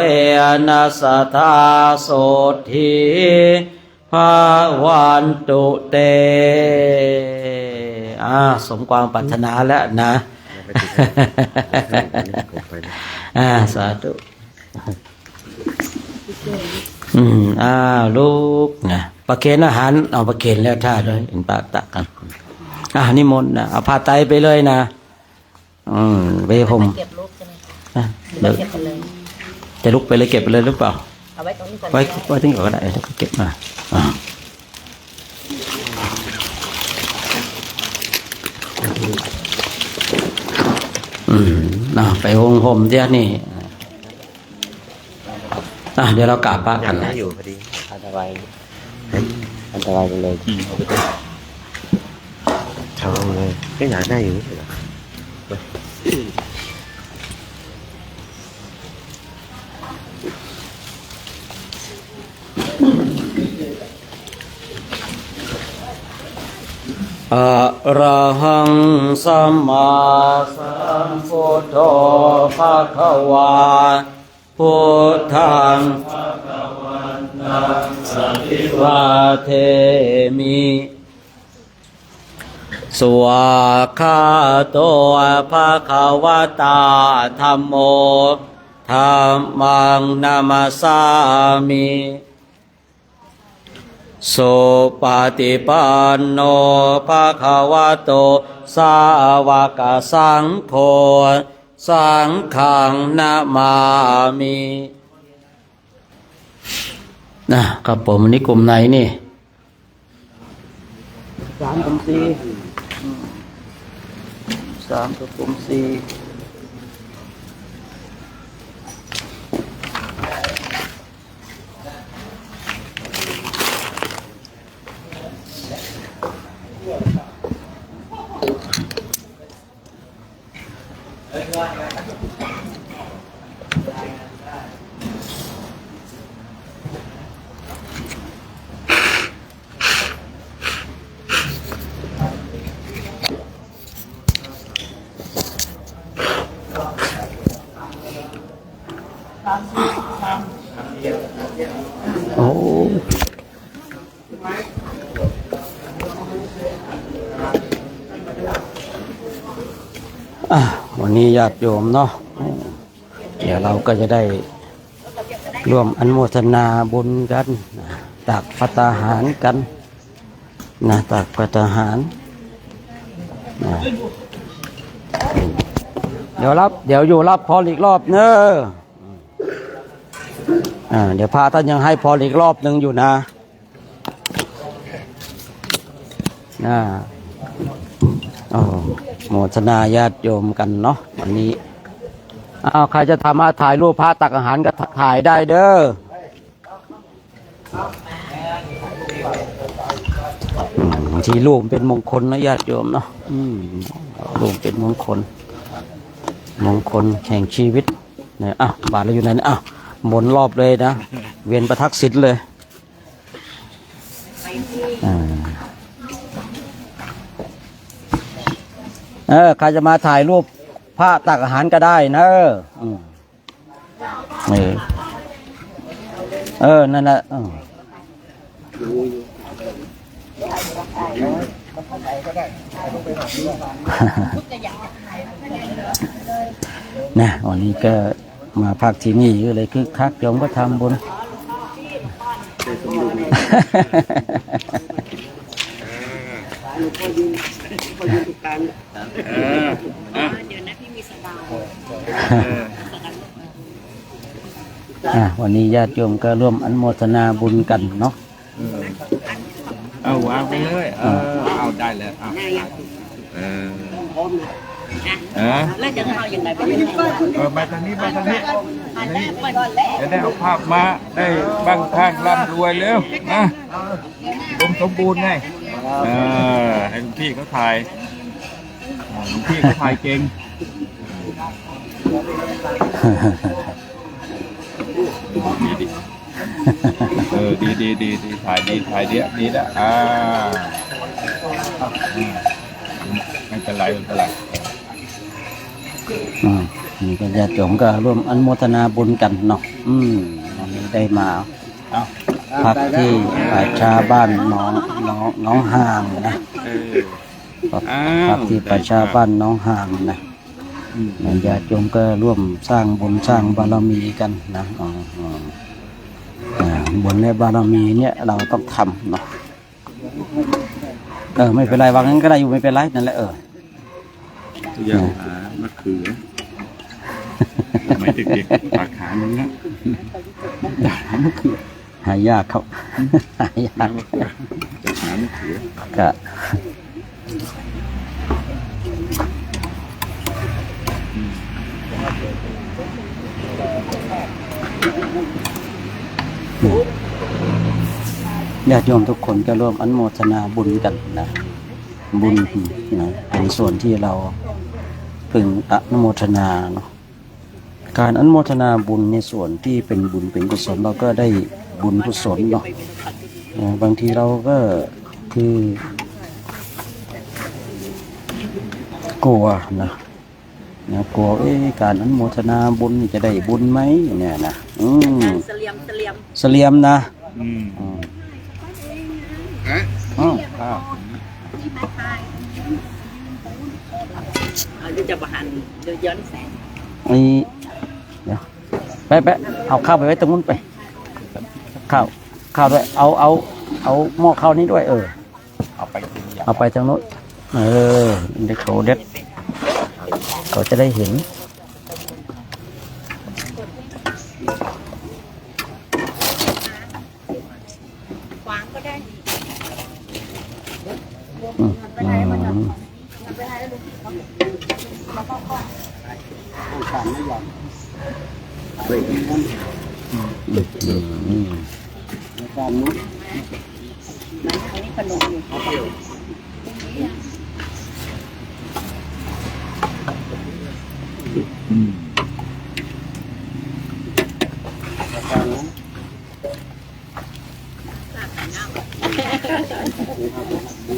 นัสธาโสทิภวันตุเตสมความปรารถนาแล้วนะสาธุลูกนะประเคนอาหารเอาประเคนแล้วท่าด้วยอินปากตักกันนิมนต์นะเอาผ้าไตรไปเลยนะไปห่มเก็บลูกใช่ไหมเก็บไปเลย จะลุกไปเลยเก็บไปเลยหรือเปล่าเอาไว้ตรงนี้ก่อน ไว้ตรงนี้ก่อนก็ได้แล้วก็เก็บมาไปห่มเดี๋ยวนี่เดี๋ยวเรากราบพระกันนะอยู่พอดีอันตรายไปเลยทำเลยก็อยากได้อยู่เหรออะระหังสัมมาสัมพุทโธภะคะวาพุทธังภะคะวันตังสะภิวาเทมิสวากขาโตภะคะวะตาธัมโมธัมมังนามัสสามิสุปฏิปันโนภะคะวะโตสาวกสังโฆสังฆังนะมามิครับผมวันนี้กลุ่มไหนนี่3 กลุ่ม 4 3กับกลุ่ม 4โอ้วันนี้ญาติโยมเนาะเดี๋ยวเราก็จะได้ร่วมอนุโมทนาบุญกันตักภัตตาหารกัน นะตักประทานนะเดี๋ยวอยู่รับพรอีกรอบเนอะเดี๋ยวพระท่านยังให้พรอีกรอบหนึ่งอยู่นะโอ้โมทนาญาติโยมกันเนาะวันนี้ใครจะทำถ่ายรูปพระตักอาหารก็ถ่ายได้เด้อที่รูปเป็นมงคลนะญาติโยมเนาะรูปเป็นมงคลแห่งชีวิตเนี่ยบาทเราอยู่ไหนเนี่ยหมุนรอบเลยนะเวียนประทักษิณเลยใครจะมาถ่ายรูปพระตักอาหารก็ได้นะนั่นแหละนะวันนี้ก็มาพักที่นี่ก็เลยคึกคักโยมก็ทำบุญวันนี้ญาติโยมก็ร่วมอนุโมทนาบุญกันเนาะเอาวางไปเลยเอาได้แล้วแล้วจะเอาอย่างไรไปมาทางนี้จะได้เอาภาพมาได้บางข้างร่ำรวยเร็วนะสมบูรณ์ไงให้พี่เขาถ่ายเก่งดีถ่ายดีนะไม่เป็นไรนี่ก็ญาติโยมก็ร่วมอนุโมทนาบุญกันเนาะวันนี้ได้มาพักที่ป่าช้าบ้านน้องห่างนะพักที่ป่าช้าบ้านน้องห่างนะญาติโยมก็ร่วมสร้างบุญสร้างบารมีกันนะบุญและบารมีเนี่ยเราต้องทำเนาะไม่เป็นไรวางงั้นก็ได้อยู่ไม่เป็นไรนั่นแหละอย่างมะเขือไม่เด็กๆปากขามึงนะมะเขือหายากเขาหายากจะหามะเขือก็ญาติโยมทุกคนก็ร่วมอนุโมทนาบุญกันนะบุญนะเป็นส่วนที่เราพึงอนุโมทนาเนาะการอนุโมทนาบุญในส่วนที่เป็นบุญเป็นกุศลเราก็ได้บุญกุศลเนาะบางทีเราก็คือกลัวนะกลัวการอนุโมทนาบุญจะได้บุญไหมเนี่ยนะเสลียมนะจะบหันย้อนแสงเดี๋ยวไปเอาข้าวไปไว้ตรงนู้นไปข้าวด้วยเอาหม้อข้าวนี้ด้วยเอาไปทางนู้นเด็กเขาจะได้เห็นวางก็ได้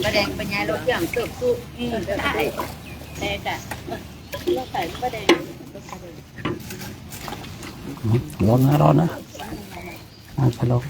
ประแดงปัญญารถเครื่องเติบสู้ได้แต่เราใส่ประแดงร้อนนะไปลอง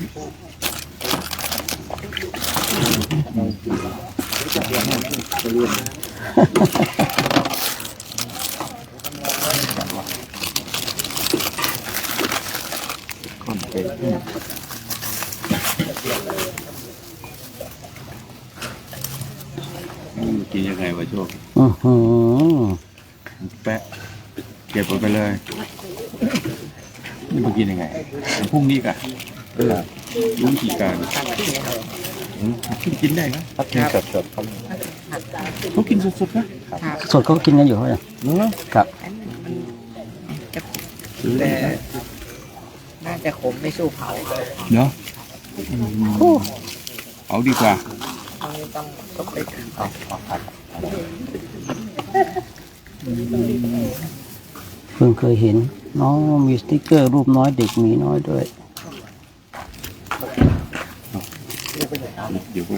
ชอบ อือหือ แปะเก็บไปเลยนี่มากินยังไงพรุ่งนี้กะรู้วิธีการกินได้นะ กินสดๆครับ เขากินสดๆนะ สดเขาก็กินกันอยู่เขาเนี่ย เนาะ ครับ แต่น่าจะขมไม่สู้เผา เนาะเอาดีกว่า ต้องไป เพิ่งเคยเห็นน้องมีสติ๊กเกอร์รูปน้อยเด็กหมีน้อยด้วย เดี๋ยวพ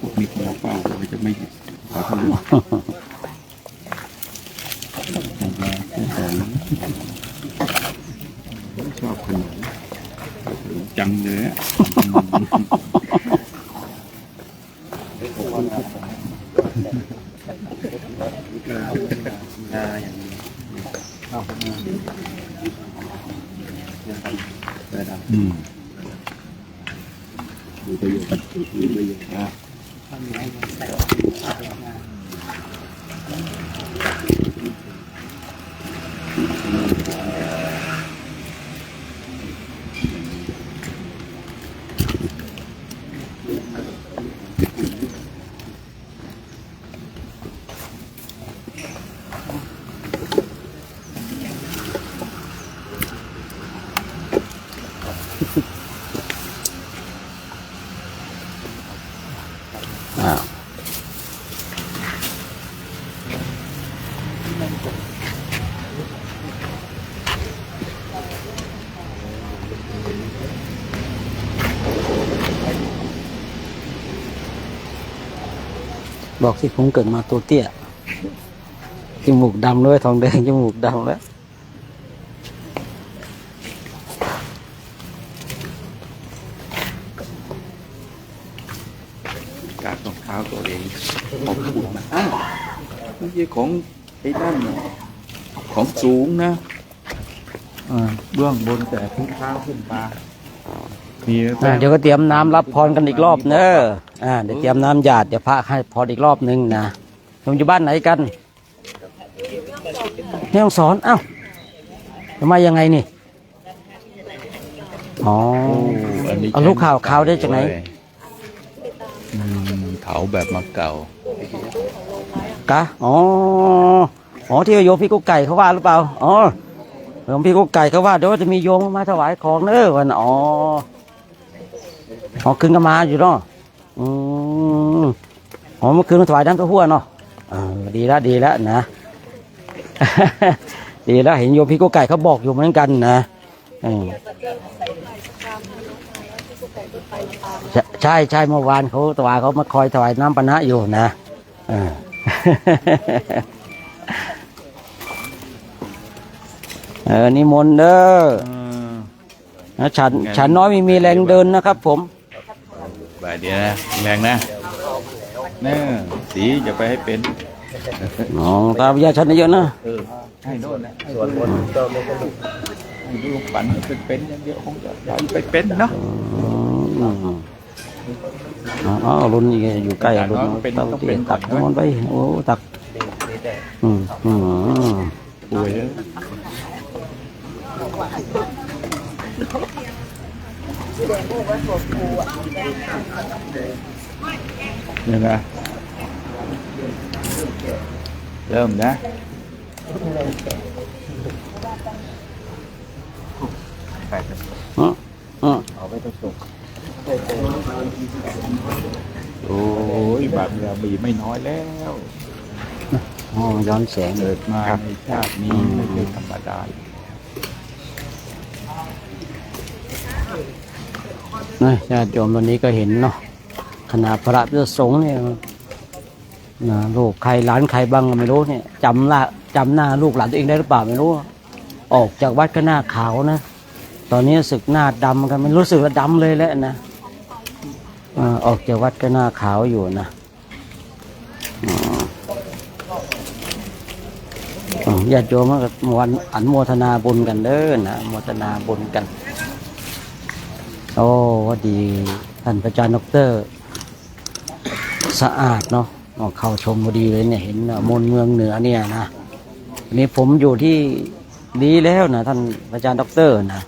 วกนี้ของเปล่าเราจะไม่ขอโทษชอบขนมจังเลยอะอืมดูประโยชน์ดูประโยชน์นะอ้าวบอกสิผมเกิดมาตัวเตี้ยจมูกดำด้วยทองแดงจมูกดำแล้ว การรองเท้าตัวเองของคุณนะอ้าวไม่ใช่ของไอ้นั่นนะของสูงนะเบื้องบนแต่พื้นเท้าขึ้นมามี เดี๋ยวก็เตรียมน้ำรับพรกันอีกรอบเนอะเดี๋ยวเตรียมน้ำหยาดเดี๋ยวพระให้พรอีกรอบนึงนะโยมอยู่บ้านไหนกันแม่ฮ่องสอนเอ้าทำไมยังไงนี่อ๋อ เอาลูกข่าวได้จากไหน เถาแบบมาเก่าก ะอ๋อที่โยมพี่กุ๊กไก่เขาว่าหรือเปล่าอ๋อโยมพี่กุ๊กไก่เขาว่าเดี๋ยวจะมีโยมมาถวายของเนอะวันอ๋อขึ้นกันมาอยู่เนาะเมื่อคืนมาถวายน้ำเต้าหู้เนาะดีแล้วนะ ดีแล้วเห็นโยมพี่กุ๊กไก่เขาบอกอยู่เหมือนกันนะใช่เมื่อวานเขาถวายเขามาคอยถวายน้ำปนะอยู่นะนิมนต์เด้อฉันน้อยไม่มีแรงเดินนะครับผม บ่ายเดียวนะแรงนะเนี่ยสีจะไปให้เป็น ตาวิญญาฉันเยอะนะ ให้โน่นนะส่วนบนก็ไม่ก็ให้ลูกฝันเป็นอย่างเดียวคงจะไปเป็นเนาะ รุ่นนี้อยู่ใกล้รุ่นต้องเตียตักมันไปโอ้ตักป่วยเลยเนี่ยนะเริ่มนะใส่ไปเอาไปผสมโอ้ยบาปเรามีไม่น้อยแล้วย้อนแสง เกิดมาในชาตินี้ไม่เป็นธรรมดาญาติโยมวันนี้ก็เห็นเนาะขณะพระพิสุสงฆ์เนี่ยลูกใครหลานใครบ้างก็ไม่รู้เนี่ยจำหน้าลูกหลานตัวเองได้หรือเปล่าไม่รู้ออกจากวัดก็หน้าขาวนะตอนนี้สึกหน้าดำกันไม่รู้สึกว่าดำเลยแล้วนะออกจากวัดก็หน้าขาวอยู่นะญาติโยมก็วันอนุโมทนาบุญกันเด้อนะโมทนาบุญกันโอ้ว่าดีท่านพระอาจารย์ดร.สะอาดเนาะ เข้าชมพอดีเลยเนี่ยเห็นมนต์เมืองเหนือเนี่ยนะอันนี้ผมอยู่ที่นี้แล้วนะท่านอาจารย์ด็อกเตอร์นะ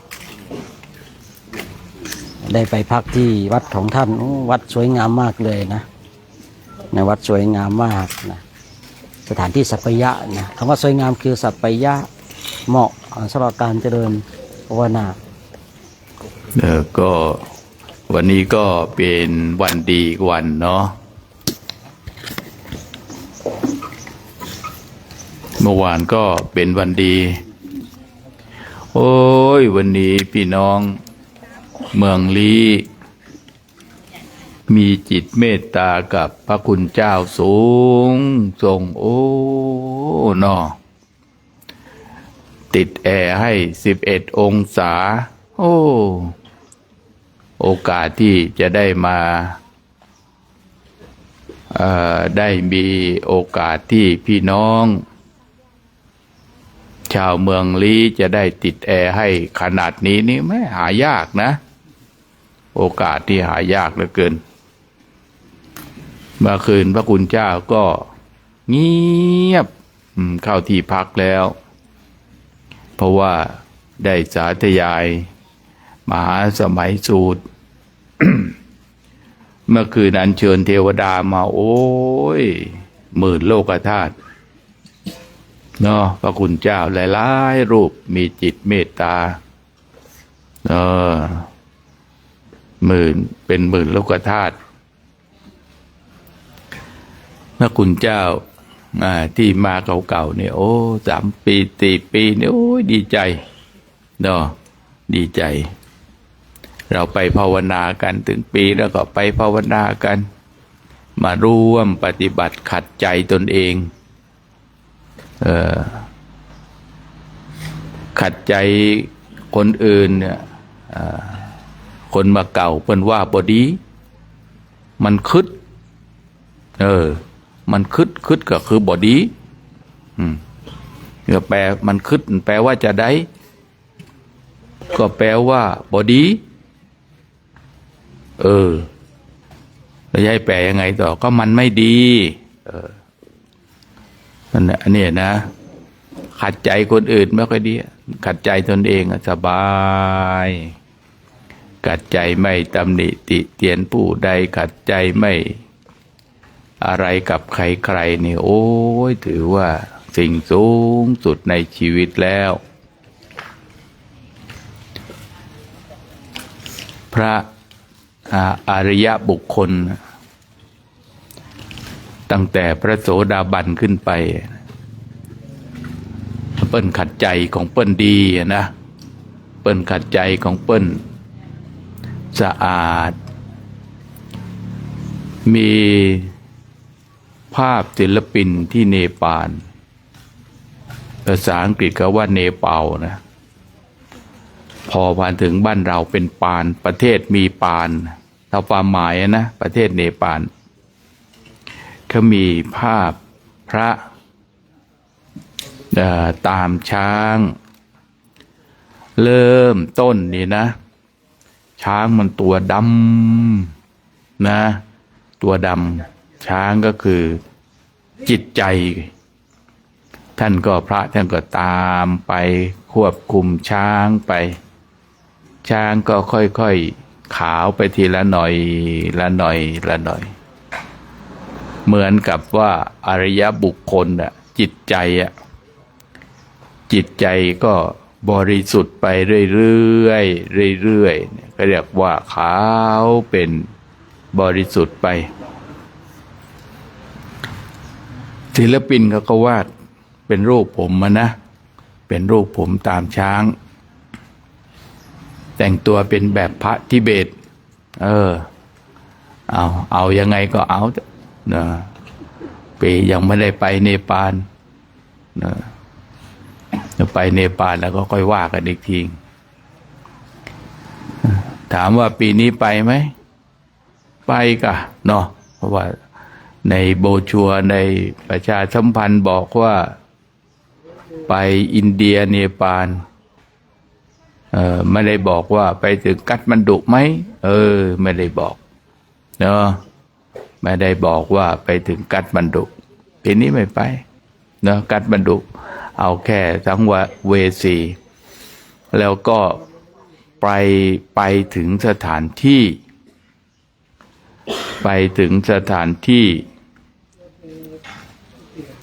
ได้ไปพักที่วัดของท่านวัดสวยงามมากเลยนะในวัดสวยงามมากนะสถานที่สัปยะนะคำว่าสวยงามคือสัปยะเหมาะสำหรับการเจริญภาวนา ก็วันนี้ก็เป็นวันดีอีกวันเนาะเมื่อวานก็เป็นวันดี โอ้ยวันนี้พี่น้องเมืองลี้มีจิตเมตตากับพระคุณเจ้าสูงส่งโอ้เนาะติดแอร์ให้11 องศาโอ้โอกาสที่จะได้มาได้มีโอกาสที่พี่น้องชาวเมืองลี้จะได้ติดแอร์ให้ขนาดนี้นี่ไม่หายากนะโอกาสที่หายากเหลือเกินเมื่อคืนพระคุณเจ้าก็เงียบเข้าที่พักแล้วเพราะว่าได้สาธยายมหาสมัยสูตร เมื่อคืนอัญเชิญเทวดามาโอ้ย10,000 โลกธาตุเนาะพระคุณเจ้าหลายๆรูปมีจิตเมตตาเป็น10,000 โลกธาตุพระคุณเจ้าที่มาเก่าๆเนี่ยโอ้3 ปี4 ปีเนี่ยโอ้ยดีใจเนาะดีใจเราไปภาวนากันถึงปีแล้วก็ไปภาวนากันมาร่วมปฏิบัติขัดใจตนเองขัดใจคนอื่นเนี่ยคนมาเก่าเปิ้นว่าบ่ดีมันคึดมันคึดก็คือบ่ดีก็แปลมันคึดแปลว่าจะได้ก็แปลว่าบ่ดีแล้วจะให้แปลยังไงต่อก็มันไม่ดีนั่นแหละเนี่ยนะขัดใจคนอื่นไม่ค่อยดีขัดใจตนเองสบายขัดใจไม่ตำหนิติเตียนผู้ใดขัดใจไม่อะไรกับใครๆนี่โอ้ยถือว่าสิ่งสูงสุดในชีวิตแล้วพระอริยบุคคลตั้งแต่พระโสดาบันขึ้นไปเปิ้นขัดใจของเปิ้นดีนะเปิ้นขัดใจของเปิ้นสะอาดมีภาพศิลปินที่เนปาลภาษาอังกฤษก็ว่าเนปาลนะพอมาถึงบ้านเราเป็นปานประเทศมีปานถ้าความหมายนะประเทศเนปาลเขามีภาพพระตามช้างเริ่มต้นนี่นะช้างมันตัวดำนะตัวดำช้างก็คือจิตใจท่านก็พระท่านก็ตามไปควบคุมช้างไปช้างก็ค่อยๆขาวไปทีละหน่อยละหน่อยละหน่อยเหมือนกับว่าอริยบุคคลจิตใจก็บริสุทธิ์ไปเรื่อยๆก็เรียกว่าขาวเป็นบริสุทธิ์ไปศิลปินเขาก็วาดเป็นรูปผมนะเป็นรูปผมตามช้างแต่งตัวเป็นแบบพระทิเบตเอายังไงก็เอานะปียังไม่ได้ไปเนปาลนะไปเนปาลแล้วก็ค่อยว่ากันอีกทีถามว่าปีนี้ไปไหมไปกะเนาะเพราะว่าในโบชัวในประชาสัมพันธ์บอกว่าไปอินเดียเนปาลไม่ได้บอกว่าไปถึงกัฐมันดุไหมไม่ได้บอกเนาะ ไม่ได้บอกว่าไปถึงกัดมันดุปีนี้ไม่ไปเนาะกัดมันดุเอาแค่สังเวสี แล้วก็ไปถึงสถานที่ ไปถึงสถานที่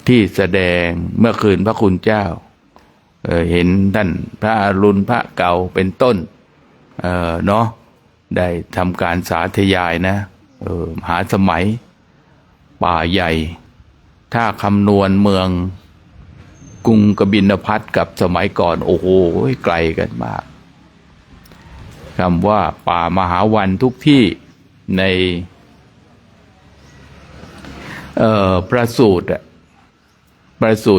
ที่แสดงเมื่อคืนพระคุณเจ้าเห็นท่านพระอรุณพระเก่าเป็นต้นเนาะได้ทำการสาธยายนะมหาสมัยป่าใหญ่ถ้าคำนวณเมืองกรุงกบิลพัสกับสมัยก่อนโอ้โหไกลกันมากคำว่าป่ามหาวันทุกที่ในพระสูต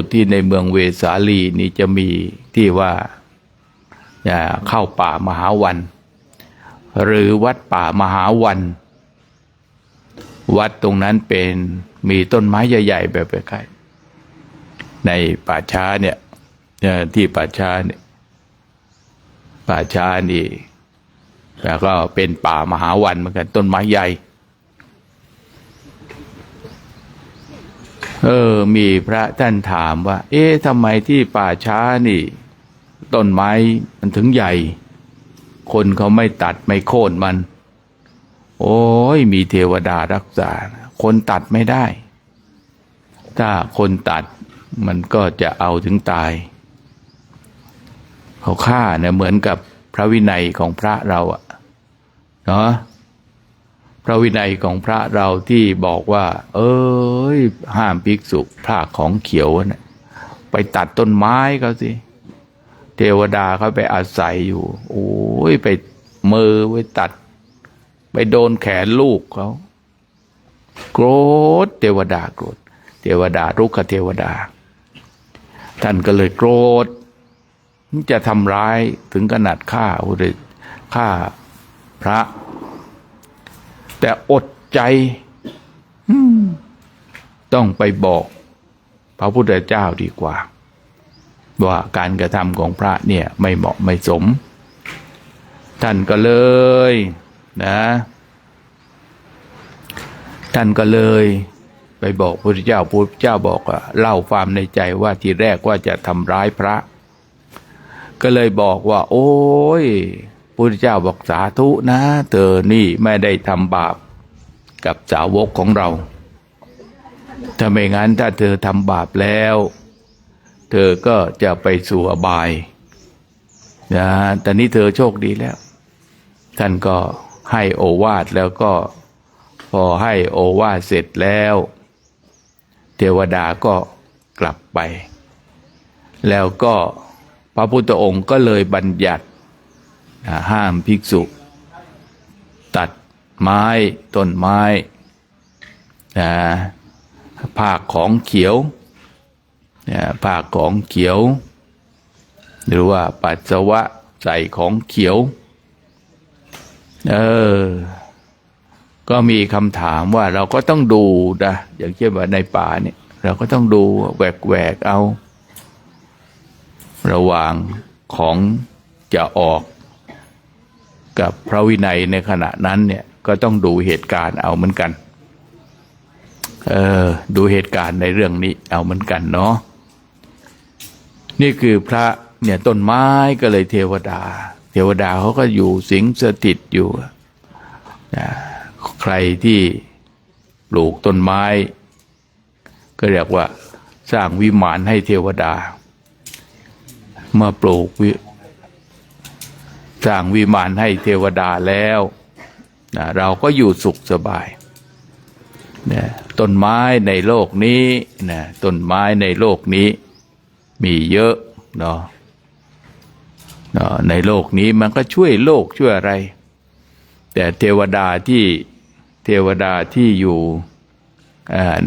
รที่ในเมืองเวสาลีนี่จะมีที่ว่าเข้าป่ามหาวันหรือวัดป่ามหาวันวัดตรงนั้นเป็นมีต้นไม้ใหญ่ๆแบบใกล้ๆในป่าช้าเนี่ยที่ป่าช้านี่แล้วก็เป็นป่ามหาวันเหมือนกันต้นไม้ใหญ่มีพระท่านถามว่าทำไมที่ป่าช้านี่ต้นไม้มันถึงใหญ่คนเขาไม่ตัดไม่โค่นมันโอ้ยมีเทวดารักษาคนตัดไม่ได้ถ้าคนตัดมันก็จะเอาถึงตายเขาฆ่าเนี่ยเหมือนกับพระวินัยของพระเราเนาะพระวินัยของพระเราที่บอกว่าห้ามภิกษุพรากของเขียวนะไปตัดต้นไม้เขาสิเทวดาเขาไปอาศัยอยู่โอ้ยไปมือไปตัดไปโดนแขนลูกเขาโกรธเทวดาโกรธเทวดารุกขเทวดาท่านก็เลยโกรธจะทำร้ายถึงขนาดฆ่าพระแต่อดใจต้องไปบอกพระพุทธเจ้าดีกว่าว่าการกระทำของพระเนี่ยไม่เหมาะไม่สมท่านก็เลยไปบอกพระพุทธเจ้าบอกว่าเล่าความในใจว่าทีแรกว่าจะทำร้ายพระก็เลยบอกว่าโอ้ยพระพุทธเจ้าบอกสาธุนะเธอนี่ไม่ได้ทำบาปกับสาวกของเราถ้าไม่งั้นถ้าเธอทำบาปแล้วเธอก็จะไปสู่อบายแต่นี้เธอโชคดีแล้วท่านก็ให้โอวาทแล้วก็พอให้โอวาทเสร็จแล้วเทวดาก็กลับไปแล้วก็พระพุทธองค์ก็เลยบัญญัติห้ามภิกษุตัดไม้ต้นไม้ภาคของเขียวภาคของเขียวหรือว่าปัสสาวะใส่ของเขียวก็มีคำถามว่าเราก็ต้องดูนะอย่างเช่นว่าในป่าเนี่ยเราก็ต้องดูแหวกเอาระหว่างของจะออกกับพระวินัยในขณะนั้นเนี่ยก็ต้องดูเหตุการณ์เอาเหมือนกันดูเหตุการณ์ในเรื่องนี้เอาเหมือนกันเนาะนี่คือพระเนี่ยต้นไม้ก็เลยเทวดาเขาก็อยู่สิงสถิตอยู่ใครที่ปลูกต้นไม้ก็เรียกว่าสร้างวิมานให้เทวดาเมื่อปลูกสร้างวิมานให้เทวดาแล้วเราก็อยู่สุขสบายต้นไม้ในโลกนี้ต้นไม้ในโลกนี้มีเยอะเนาะในโลกนี้มันก็ช่วยโลกช่วยอะไรแต่เทวดาที่อยู่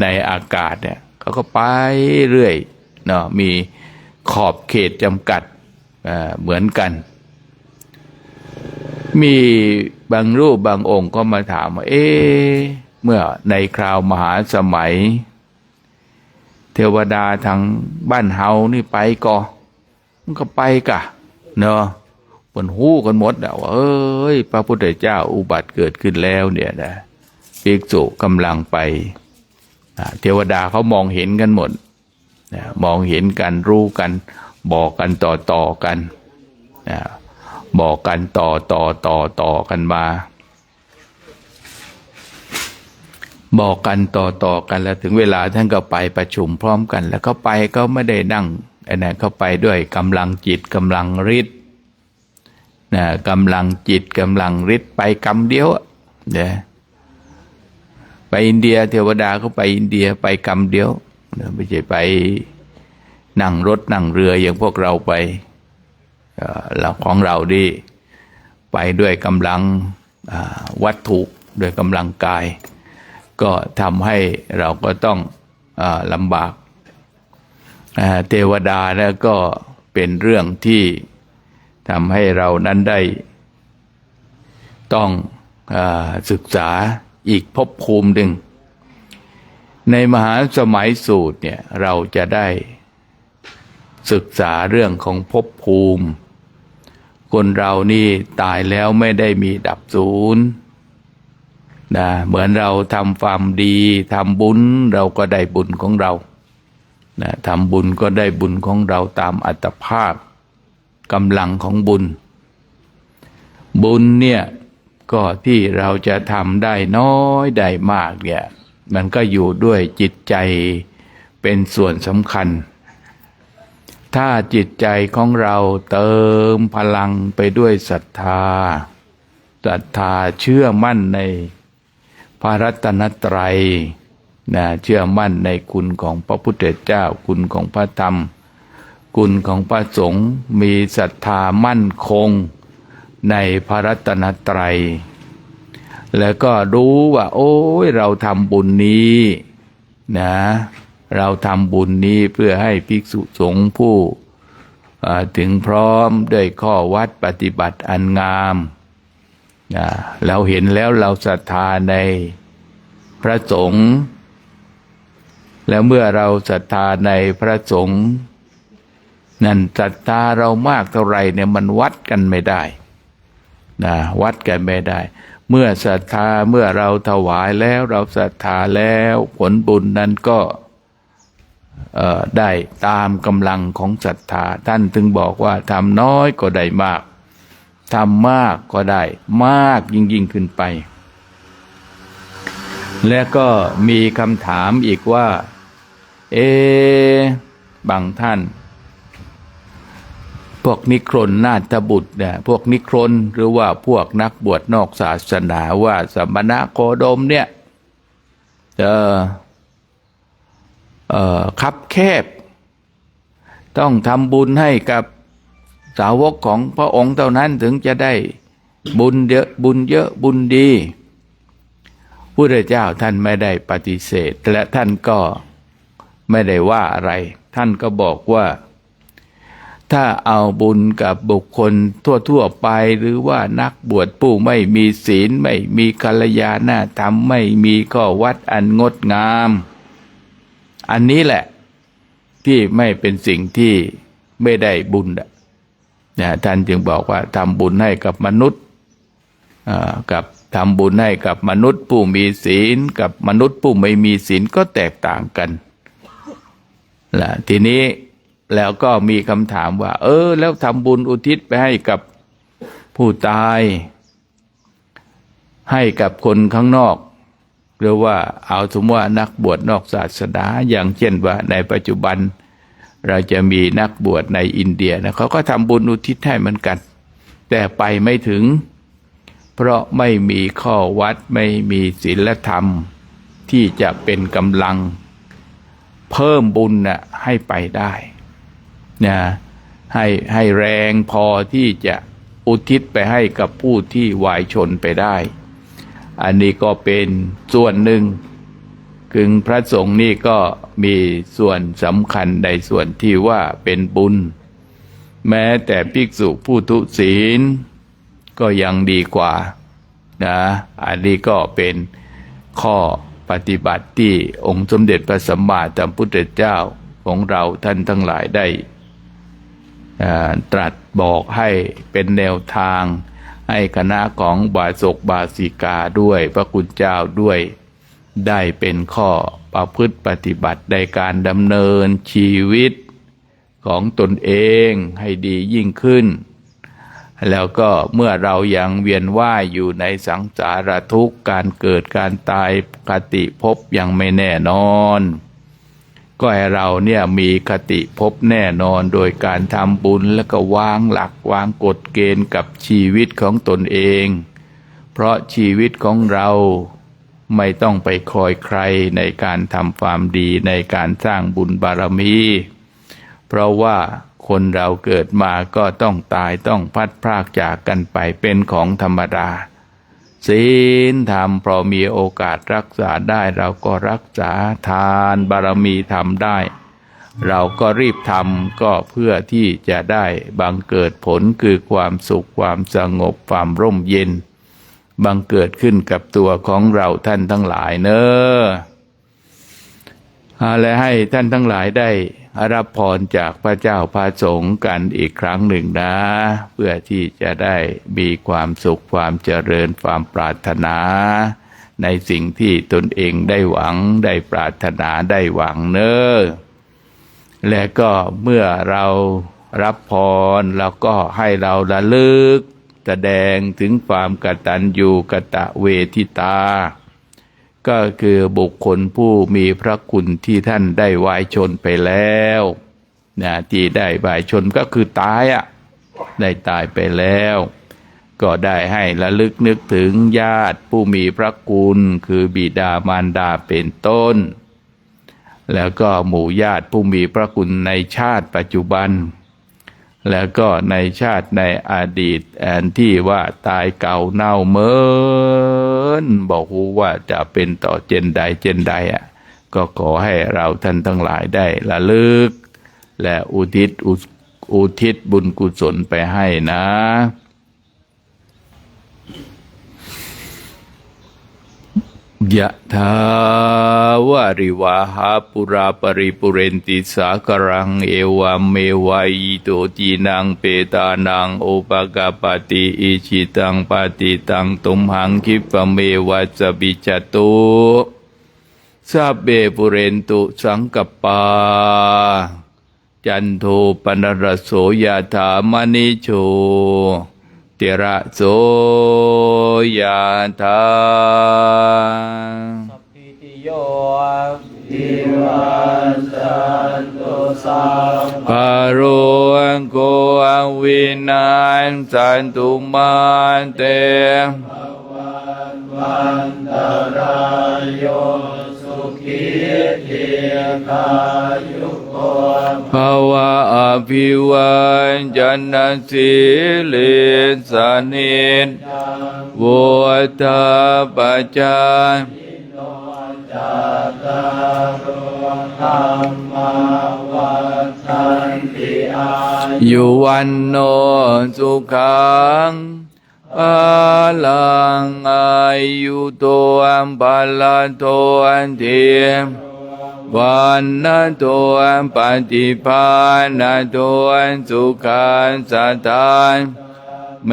ในอากาศเนี่ยเขาก็ไปเรื่อยเนาะมีขอบเขตจำกัดเหมือนกันมีบางรูปบางองค์ก็มาถามว่าเมื่อในคราวมหาสมัยเทวดาทางบ้านเฮานี่ไปมันก็ไปกะเนาะบนหู้กันหมดว่าพระพุทธเจ้าอุบัติเกิดขึ้นแล้วเนี่ยนะ ภิกษุกำลังไปเทวดาเขามองเห็นกันหมดมองเห็นกันรู้กันบอกกันต่อกันบอกกันต่อกันมาบอกกันต่อกันแล้วถึงเวลาท่านก็ไปประชุมพร้อมกันแล้วก็ไปก็ไม่ได้นั่งเขาไปด้วยกำลังจิตกำลังฤทธิ์กำลังจิตกำลังฤทธิ์ไปกำเดียวไปอินเดียเทวดาเขาไปอินเดียไปกำเดียวไม่ใช่ไปนั่งรถนั่งเรืออย่างพวกเราไปเราของเราดิไปด้วยกำลังวัตถุด้วยกำลังกายก็ทำให้เราก็ต้องลำบากเทวดาแล้วก็เป็นเรื่องที่ทำให้เรานั้นได้ต้องศึกษาอีกภพภูมิหนึ่งในมหาสมัยสูตรเนี่ยเราจะได้ศึกษาเรื่องของภพภูมิคนเรานี่ตายแล้วไม่ได้มีดับศูนย์เหมือนเราทำความดีทำบุญเราก็ได้บุญของเราทำบุญก็ได้บุญของเราตามอัตภาพกำลังของบุญบุญเนี่ยก็ที่เราจะทำได้น้อยได้มากเนี่ยมันก็อยู่ด้วยจิตใจเป็นส่วนสำคัญถ้าจิตใจของเราเติมพลังไปด้วยศรัทธาเชื่อมั่นในพระรัตนตรัยเชื่อมั่นในคุณของพระพุทธเจ้าคุณของพระธรรมคุณของพระสงฆ์มีศรัทธามั่นคงในพระรัตนตรัยแล้วก็รู้ว่าโอ้ยเราทำบุญนี้เราทำบุญนี้เพื่อให้ภิกษุสงฆ์ผู้ถึงพร้อมด้วยข้อวัดปฏิบัติอันงามเราเห็นแล้วเราศรัทธาในพระสงฆ์แล้วเมื่อเราศรัทธาในพระสงฆ์นั่นศรัทธาเรามากเท่าไหร่เนี่ยมันวัดกันไม่ได้วัดกันไม่ได้เมื่อศรัทธาเมื่อเราถวายแล้วเราศรัทธาแล้วผลบุญนั้นก็ได้ตามกำลังของศรัทธาท่านถึงบอกว่าทำน้อยก็ได้มากทำมากก็ได้มากยิ่งขึ้นไปและก็มีคำถามอีกว่าบางท่านพวกนิครนนาถบุตรเนี่ยพวกนิครนหรือว่าพวกนักบวชนอกศาสนาว่าสมณโคดมเนี่ยคับแคบต้องทำบุญให้กับสาวกของพระองค์เท่านั้นถึงจะได้บุญเยอะบุญดีพระพุทธเจ้าท่านไม่ได้ปฏิเสธและท่านก็ไม่ได้ว่าอะไรท่านก็บอกว่าถ้าเอาบุญกับบุคคลทั่วไปหรือว่านักบวชผู้ไม่มีศีลไม่มีกัลยาณธรรมไม่มีข้อวัดอันงดงามอันนี้แหละที่ไม่เป็นสิ่งที่ไม่ได้บุญท่านจึงบอกว่าทำบุญให้กับมนุษย์กับทำบุญให้กับมนุษย์ผู้มีศีลกับมนุษย์ผู้ไม่มีศีลก็แตกต่างกันทีนี้แล้วก็มีคำถามว่าแล้วทำบุญอุทิศไปให้กับผู้ตายให้กับคนข้างนอกหรือว่าเอาสมมติว่านักบวชนอกศาสนาอย่างเช่นว่าในปัจจุบันเราจะมีนักบวชในอินเดียเขาก็ทำบุญอุทิศให้เหมือนกันแต่ไปไม่ถึงเพราะไม่มีข้อวัดไม่มีศีลธรรมที่จะเป็นกำลังเพิ่มบุญให้ไปได้ให้แรงพอที่จะอุทิศไปให้กับผู้ที่วายชนไปได้อันนี้ก็เป็นส่วนหนึ่งคือพระสงฆ์นี่ก็มีส่วนสำคัญในส่วนที่ว่าเป็นบุญแม้แต่ภิกษุผู้ทุศีลก็ยังดีกว่าอันนี้ก็เป็นข้อปฏิบัติที่องค์สมเด็จพระสัมมาสัมพุทธเจ้าของเราท่านทั้งหลายได้ตรัสบอกให้เป็นแนวทาง ให้คณะของบาศกบาสิกาด้วยพระคุณเจ้าด้วยได้เป็นข้อประพฤติปฏิบัติในการดำเนินชีวิตของตนเองให้ดียิ่งขึ้นแล้วก็เมื่อเรายังเวียนว่ายอยู่ในสังสารทุกข์การเกิดการตายคติภพยังไม่แน่นอนก็ให้เราเนี่ยมีคติภพแน่นอนโดยการทำบุญแล้วก็วางหลักวางกฎเกณฑ์กับชีวิตของตนเองเพราะชีวิตของเราไม่ต้องไปคอยใครในการทำความดีในการสร้างบุญบารมีเพราะว่าคนเราเกิดมาก็ต้องตายต้องพัดพรากจากกันไปเป็นของธรรมดาศีลธรรมพอมีโอกาสรักษาได้เราก็รักษาทานบารมีทำได้เราก็รีบทำก็เพื่อที่จะได้บังเกิดผลคือความสุขความสงบความร่มเย็นบังเกิดขึ้นกับตัวของเราท่านทั้งหลายเนอะและให้ท่านทั้งหลายได้รับพรจากพระเจ้าพระสงฆ์กันอีกครั้งหนึ่งนะเพื่อที่จะได้มีความสุขความเจริญความปรารถนาในสิ่งที่ตนเองได้หวังได้ปรารถนาได้หวังเนอะและก็เมื่อเรารับพรแล้วก็ให้เราระลึกแสดงถึงความกตัญญูกตเวทิตาก็คือบุคคลผู้มีพระคุณที่ท่านได้วายชนไปแล้วนะที่ได้วายชนก็คือตายได้ตายไปแล้วก็ได้ให้ระลึกนึกถึงญาติผู้มีพระคุณคือบิดามารดาเป็นต้นแล้วก็หมู่ญาติผู้มีพระคุณในชาติปัจจุบันแล้วก็ในชาติในอดีตแอนที่ว่าตายเก่าเน่าเหมินบอกว่าจะเป็นต่อเจนใดเจนใดก็ขอให้เราท่านทั้งหลายได้ระลึกและอุทิศบุญกุศลไปให้นะยะถาวาริวาหาปุราปริปุเรนติสาครังเอวเมวะอิโตจินังเปตานังโอปกปติอิชิตังปฏิตังตุมหังคิปะเมวะสบิจตุสัพเพปุเรนตุสังกปาจันโทปนรสโสยถามณิโชติระโสยถาสัพพิติโยวิวัชชันตุสัพพะโรโควินาศสันตุมาเตวันตรายโยสุขีทีคายุโกภวะอภิวันจันทสิลิสานิวุฒาปัจจาอยู่วันโนสุขังพลังอายุโตอัมพลโตอันเทียมวันนาโตอัมปฏิภาณโตอันสุขันสัตตานเม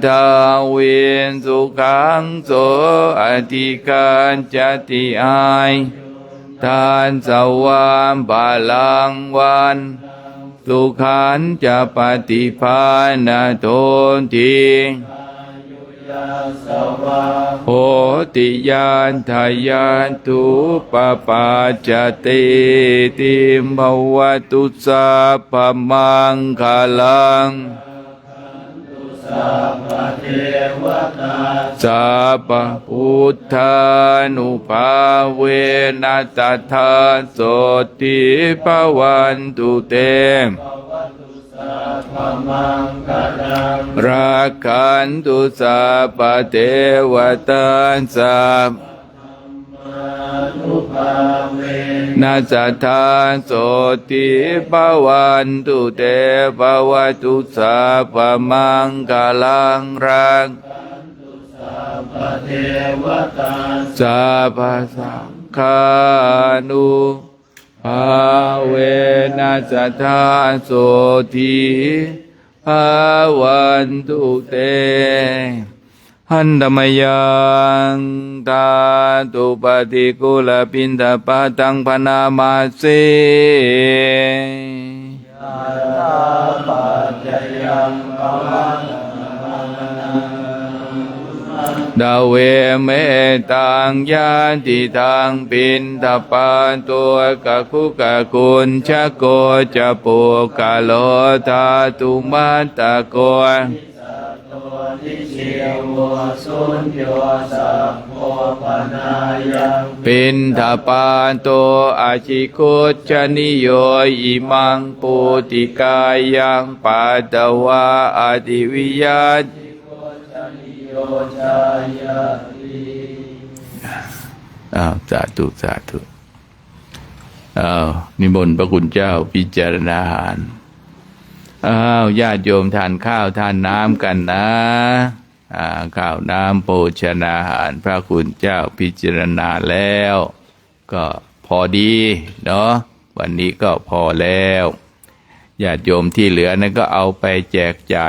ตาวินสุขังโสอธิการจติอายทานสวามพลังวันสุขันจะปฏิภาณโตทิโหติยานทายานตุปปาจติติมภวตุสัพพมังคลังสัพพพุทธานุภาเวนัสสะโสติภวันตุเตรักขันตุสัพพเทวตาสัพนัสสะโสติภวันตุเตภวตุสัพพมังคลังรักสัพพสังฆานุภาเวนัสสะโสติภ ภาวันตุเตหันธมยังตาตุปฏิกุลปินทปาตังพนามาเสดาเวเมตังยานติทางปินทปาตัวกะคุกะกุญชะโกจะปุกะโลทาตุมัตตะโกปินทปาโตอาชิโคจนิโยอิมังปุติกายังปัตตวะอติวิยาสาธุสาธุนิมนต์พระคุณเจ้าพิจารณาอาหารญาติโยมทานข้าวทานน้ำกันนะข้าวน้ำโภชนาอาหารพระคุณเจ้าพิจารณาแล้ว ก็พอดีเนาะวันนี้ก็พอแล้วญาติโยมที่เหลือนั้นก็เอาไปแจกจ่าย